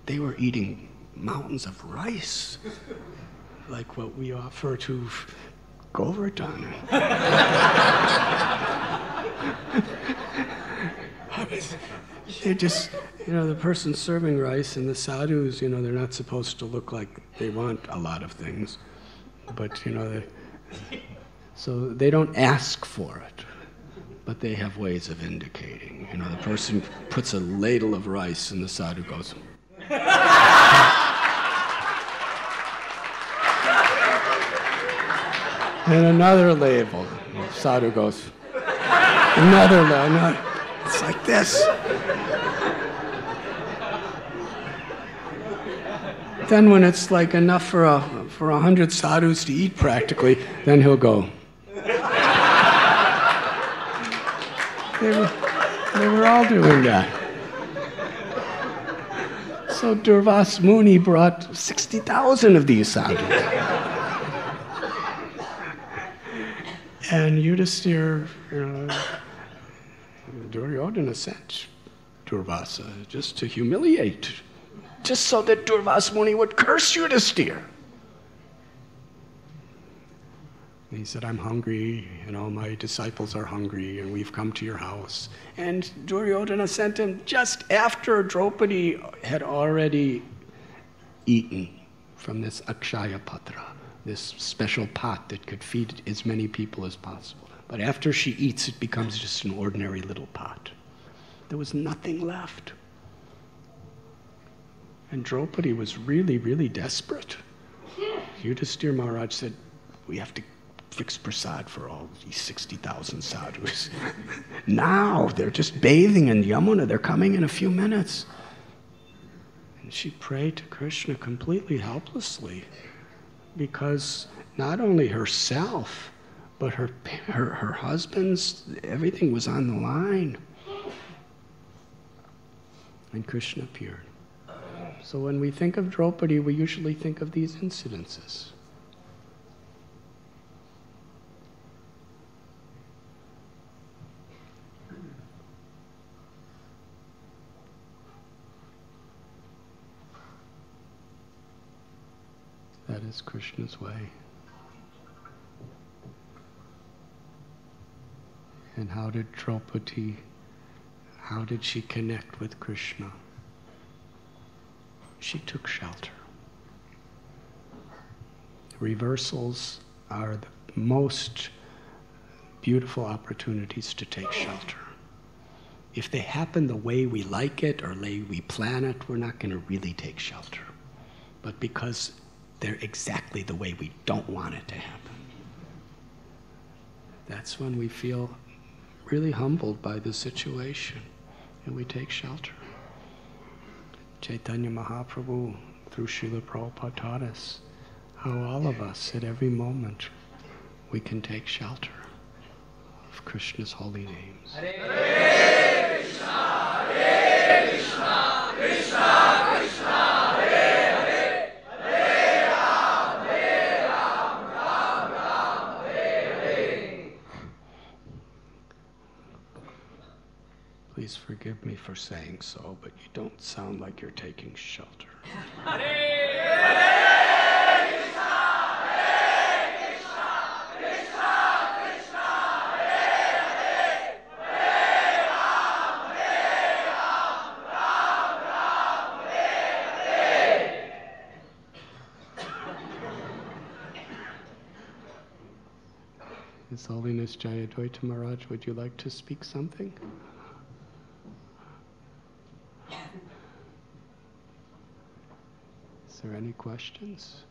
They were eating mountains of rice, like what we offer to Govardhan. They just, the person serving rice and the sadhus, they're not supposed to look like they want a lot of things, but so they don't ask for it, but they have ways of indicating. The person puts a ladle of rice and the sadhu goes, and another label. Sadhu goes, another label. It's like this. Then when it's like enough for 100 sadhus to eat practically, then he'll go. They were all doing that. So Durvas Muni brought 60,000 of these sadhus. And Yudhisthira, Duryodhana sent Durvasa just to humiliate, just so that Durvas Muni would curse Yudhisthira. And he said, I'm hungry, my disciples are hungry, and we've come to your house. And Duryodhana sent him just after Draupadi had already eaten from this Akshaya Patra, this special pot that could feed as many people as possible. But after she eats, it becomes just an ordinary little pot. There was nothing left. And Draupadi was really, really desperate. Yudhisthira Maharaj said, we have to fix prasad for all these 60,000 sadhus. Now they're just bathing in Yamuna. They're coming in a few minutes. And she prayed to Krishna completely helplessly, because not only herself, but her husband's, everything was on the line. And Krishna appeared. So when we think of Draupadi, we usually think of these incidences. That is Krishna's way. And how did she connect with Krishna? She took shelter. Reversals are the most beautiful opportunities to take shelter. If they happen the way we like it or the way we plan it, we're not going to really take shelter. But because they're exactly the way we don't want it to happen, that's when we feel really humbled by the situation and we take shelter. Chaitanya Mahaprabhu, through Srila Prabhupada, taught us how all of us, at every moment, we can take shelter of Krishna's holy names. Hare Krishna, Hare Krishna, Krishna Krishna, Hare Hare, Hare Ram, Ram Ram, Hare Hare. Please forgive me for saying so, but you don't sound like you're taking shelter. His Holiness Jayadvaita Maharaj, would you like to speak something? Is there any questions?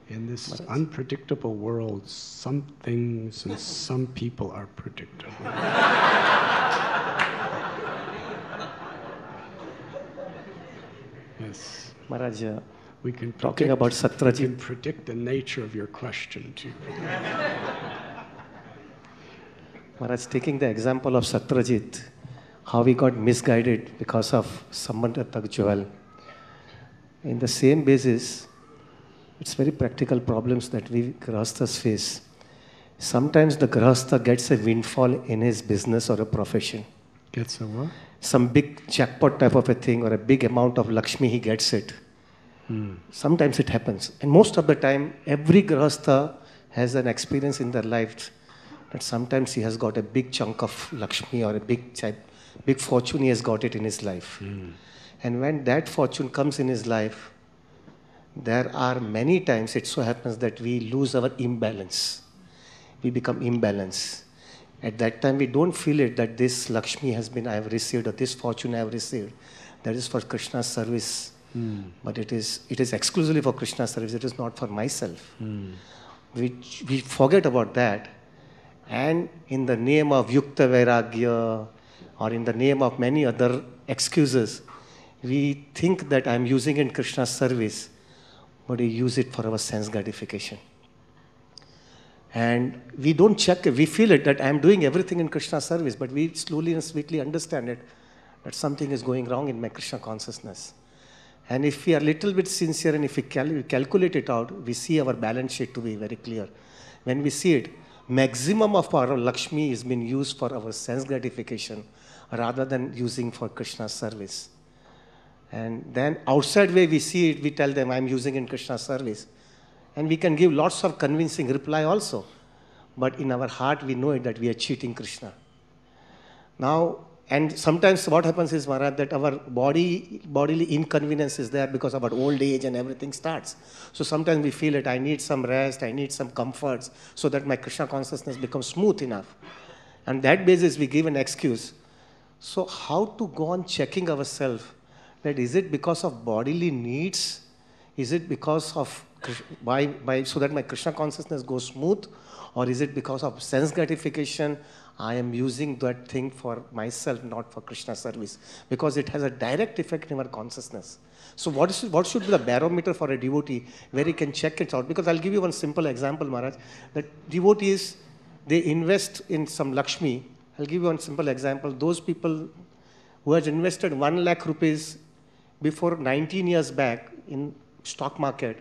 In this unpredictable world, some things and some people are predictable. Yes. Maharaj, We can talking about Satyajit. We can predict the nature of your question too. Maharaj, taking the example of Satyajit, how he got misguided because of Sambandha jewel. In the same basis, it's very practical problems that we Grahasthas face. Sometimes the Grahastha gets a windfall in his business or a profession. Gets a what? Some big jackpot type of a thing or a big amount of Lakshmi, he gets it. Sometimes it happens. And most of the time, every Grahastha has an experience in their life that sometimes he has got a big chunk of Lakshmi or a big fortune, he has got it in his life. And when that fortune comes in his life, there are many times it so happens that we lose our imbalance. We become imbalanced. At that time, we don't feel it that this Lakshmi has been I have received or this fortune I have received. That is for Krishna's service. But it is exclusively for Krishna's service. It is not for myself. We forget about that. And in the name of Yukta Vairagya or in the name of many other excuses, we think that I am using it in Krishna's service, but we use it for our sense gratification. And we don't check it. We feel it that I am doing everything in Krishna's service, but we slowly and sweetly understand it, that something is going wrong in my Krishna consciousness. And if we are a little bit sincere and if we calculate it out, we see our balance sheet to be very clear. When we see it, maximum of our Lakshmi is being used for our sense gratification rather than using for Krishna's service. And then outside way we see it, we tell them, I'm using in Krishna's service. And we can give lots of convincing reply also. But in our heart, we know it that we are cheating Krishna. Now, And sometimes what happens is, Maharaj, that our bodily inconvenience is there because of our old age and everything starts. So sometimes we feel that I need some rest, I need some comforts so that my Krishna consciousness becomes smooth enough. And that basis we give an excuse. So how to go on checking ourselves that is it because of bodily needs? Is it because of so that my Krishna consciousness goes smooth? Or is it because of sense gratification? I am using that thing for myself, not for Krishna service, because it has a direct effect in our consciousness. So what should be the barometer for a devotee where he can check it out? Because I'll give you one simple example, Maharaj, that devotees, they invest in some Lakshmi. I'll give you one simple example. Those people who has invested 1 lakh rupees before 19 years back in stock market,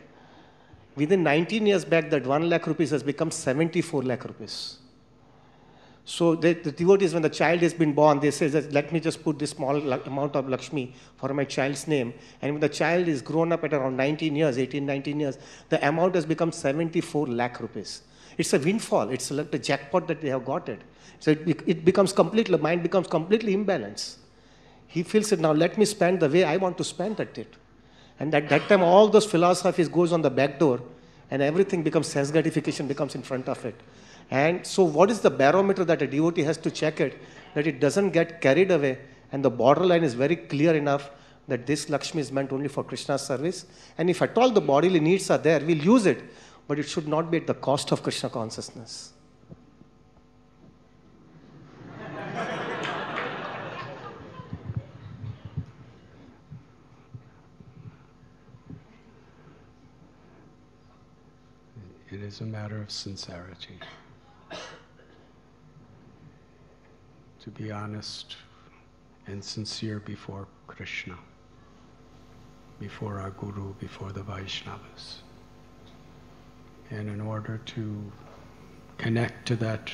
within 19 years back, that 1 lakh rupees has become 74 lakh rupees. So the devotees, when the child has been born, they say that let me just put this small amount of Lakshmi for my child's name. And when the child is grown up at around 19 years, 18, 19 years, the amount has become 74 lakh rupees. It's a windfall. It's like the jackpot that they have got it. So it becomes completely, the mind becomes completely imbalanced. He feels it now, let me spend the way I want to spend that it. And at that time, all those philosophies goes on the back door and everything becomes sense gratification becomes in front of it. And so what is the barometer that a devotee has to check it, that it doesn't get carried away and the borderline is very clear enough that this Lakshmi is meant only for Krishna's service. And if at all the bodily needs are there, we'll use it, but it should not be at the cost of Krishna consciousness. It is a matter of sincerity. To be honest and sincere before Krishna, before our Guru, before the Vaishnavas. And in order to connect to that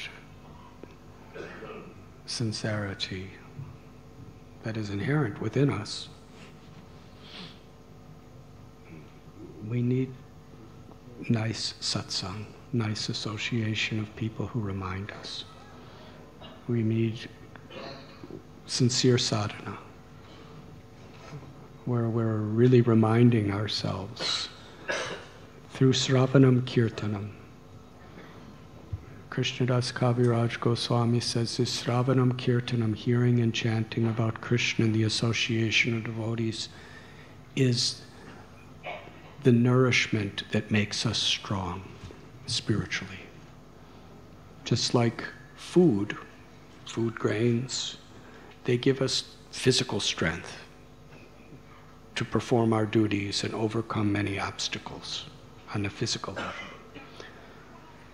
sincerity that is inherent within us, we need nice satsang, nice association of people who remind us. We need sincere sadhana, where we're really reminding ourselves through Sravanam Kirtanam. Krishnadas Kaviraj Goswami says this Sravanam Kirtanam, hearing and chanting about Krishna and the association of devotees, is the nourishment that makes us strong spiritually. Just like food grains, they give us physical strength to perform our duties and overcome many obstacles on a physical level.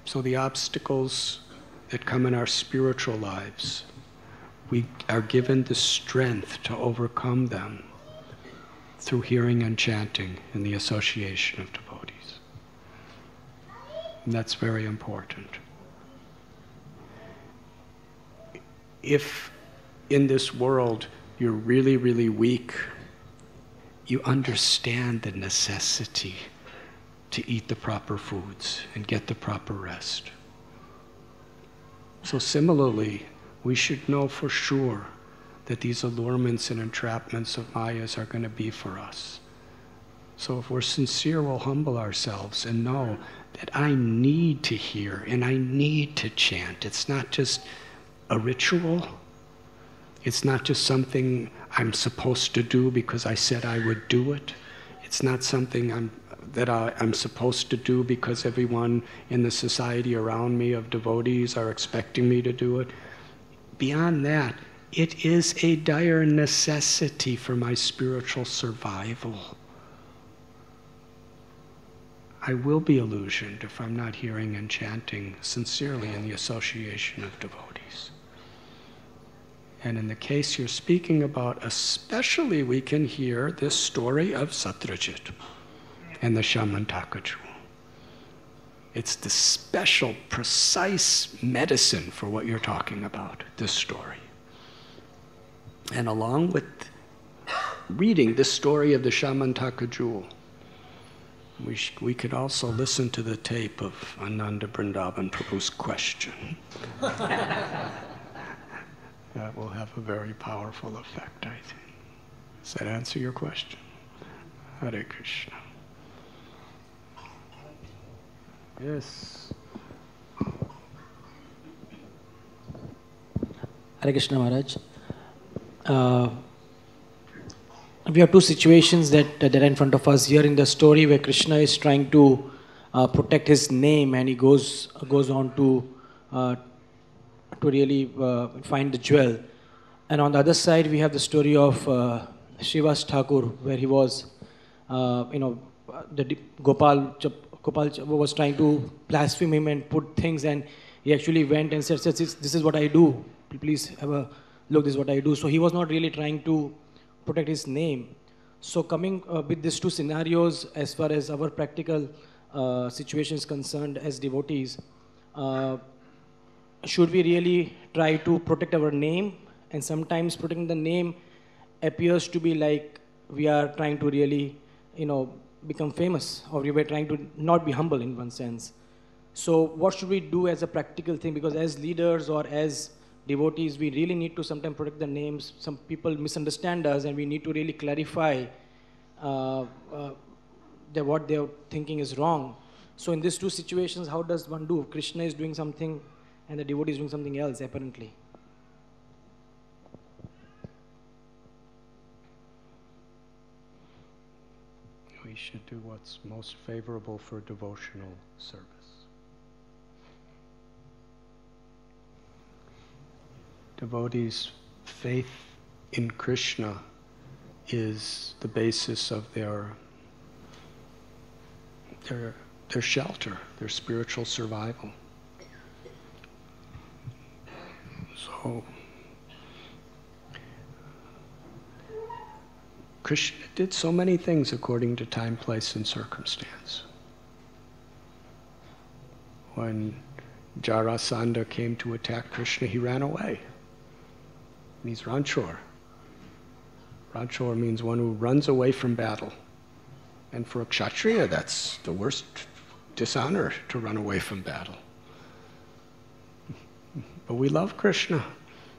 So the obstacles that come in our spiritual lives, we are given the strength to overcome them through hearing and chanting in the association of devotees. And that's very important. If in this world you're really, really weak, you understand the necessity to eat the proper foods and get the proper rest. So similarly, we should know for sure that these allurements and entrapments of mayas are going to be for us. So if we're sincere, we'll humble ourselves and know that I need to hear and I need to chant. It's not just a ritual. It's not just something I'm supposed to do because I said I would do it. It's not something I'm supposed to do because everyone in the society around me of devotees are expecting me to do it. Beyond that, it is a dire necessity for my spiritual survival. I will be illusioned if I'm not hearing and chanting sincerely in the association of devotees. And in the case you're speaking about, especially we can hear this story of Satyajit and the Shamantaka. It's the special, precise medicine for what you're talking about, this story. And along with reading this story of the Shamantaka jewel, we could also listen to the tape of Ananda Vrindavan Prabhu's question. that will have a very powerful effect, I think. Does that answer your question? Hare Krishna. Yes. Hare Krishna Maharaj. We have two situations that are in front of us here in the story where Krishna is trying to protect his name, and he goes on to really find the jewel. And on the other side, we have the story of Srivas Thakur, where he was, the Gopal was trying to blaspheme him and put things, and he actually went and said, "This is what I do. Please have a look. This is what I do." So he was not really trying to protect his name. So coming with these two scenarios, as far as our practical situation is concerned as devotees, should we really try to protect our name? And sometimes protecting the name appears to be like we are trying to really, become famous, or we were trying to not be humble in one sense. So what should we do as a practical thing? Because as leaders or as devotees, we really need to sometimes protect the names. Some people misunderstand us, and we need to really clarify that what they're thinking is wrong. So in these two situations, how does one do? Krishna is doing something, and the devotee is doing something else, apparently. We should do what's most favorable for devotional service. Devotees' faith in Krishna is the basis of their shelter, their spiritual survival. So Krishna did so many things according to time, place, and circumstance. When Jarasandha came to attack Krishna, he ran away. And he's Ranchor. Ranchor means one who runs away from battle. And for a Kshatriya, that's the worst dishonor, to run away from battle. But we love Krishna.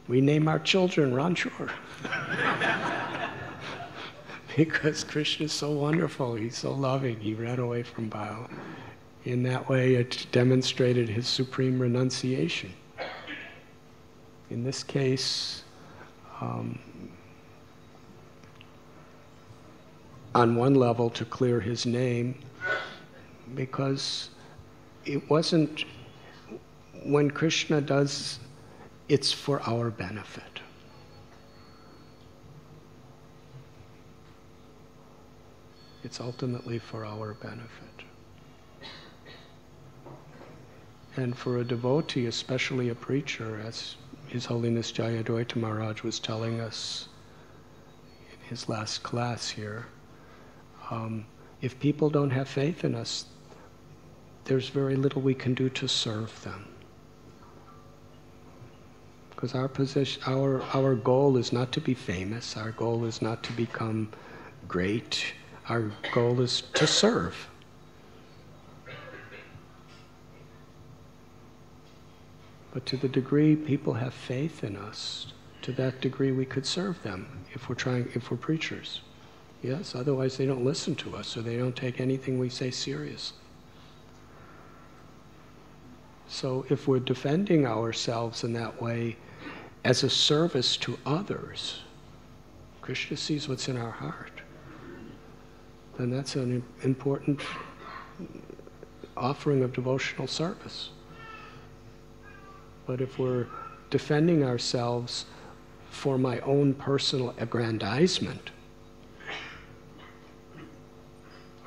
We name our children Ranchor. Because Krishna is so wonderful, he's so loving, he ran away from battle. In that way, it demonstrated his supreme renunciation. In this case, on one level, to clear his name, because it wasn't, when Krishna does, it's for our benefit. It's ultimately for our benefit. And for a devotee, especially a preacher, as His Holiness Jayadvaita Maharaj was telling us in his last class here, if people don't have faith in us, there's very little we can do to serve them. Because our position, our goal is not to be famous, our goal is not to become great, our goal is to serve. But to the degree people have faith in us, to that degree we could serve them if we're preachers. Yes, otherwise they don't listen to us, or they don't take anything we say seriously. So if we're defending ourselves in that way as a service to others, Krishna sees what's in our heart, then that's an important offering of devotional service. But if we're defending ourselves for my own personal aggrandizement,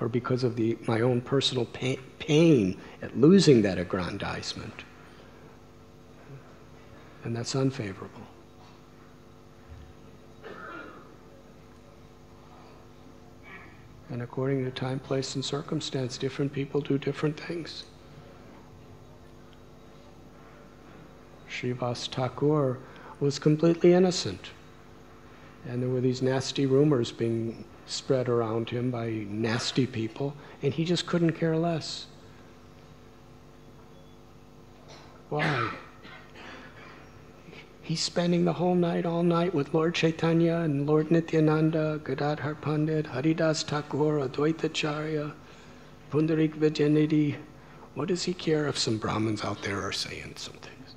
or because of my own personal pain at losing that aggrandizement, then that's unfavorable. And according to time, place, and circumstance, different people do different things. Srivas Thakur was completely innocent. And there were these nasty rumors being spread around him by nasty people, and he just couldn't care less. Why? He's spending the whole night, all night with Lord Chaitanya and Lord Nityananda, Gadadhar Pandit, Haridas Thakur, Advaitacharya, Pundarik Vijayanidhi. What does he care if some Brahmins out there are saying some things?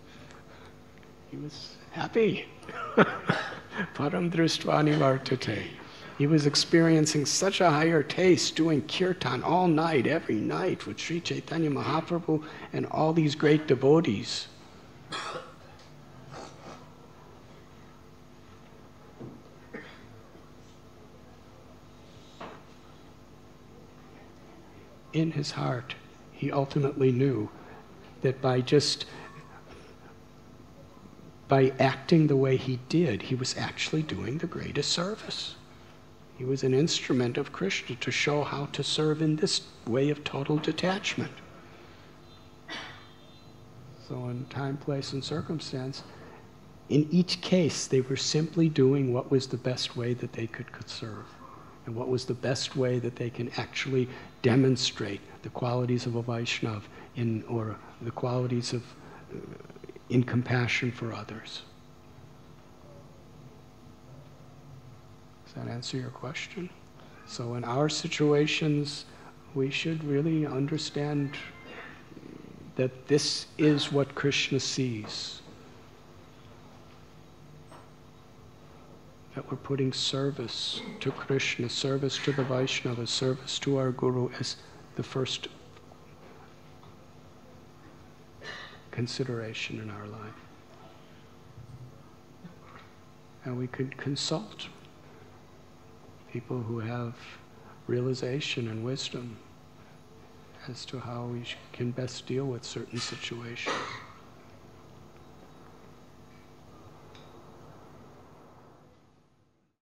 He was happy. Param drishtvani vartate. He was experiencing such a higher taste doing kirtan all night, every night with Sri Chaitanya Mahaprabhu and all these great devotees. In his heart, he ultimately knew that by acting the way he did, he was actually doing the greatest service. He was an instrument of Krishna to show how to serve in this way of total detachment. So in time, place, and circumstance, in each case, they were simply doing what was the best way that they could serve, and what was the best way that they can actually demonstrate the qualities of a Vaishnava or the qualities of in compassion for others. Does that answer your question? So in our situations, we should really understand that this is what Krishna sees. That we're putting service to Krishna, service to the Vaishnava, service to our Guru as the first consideration in our life. And we could consult people who have realization and wisdom as to how we can best deal with certain situations.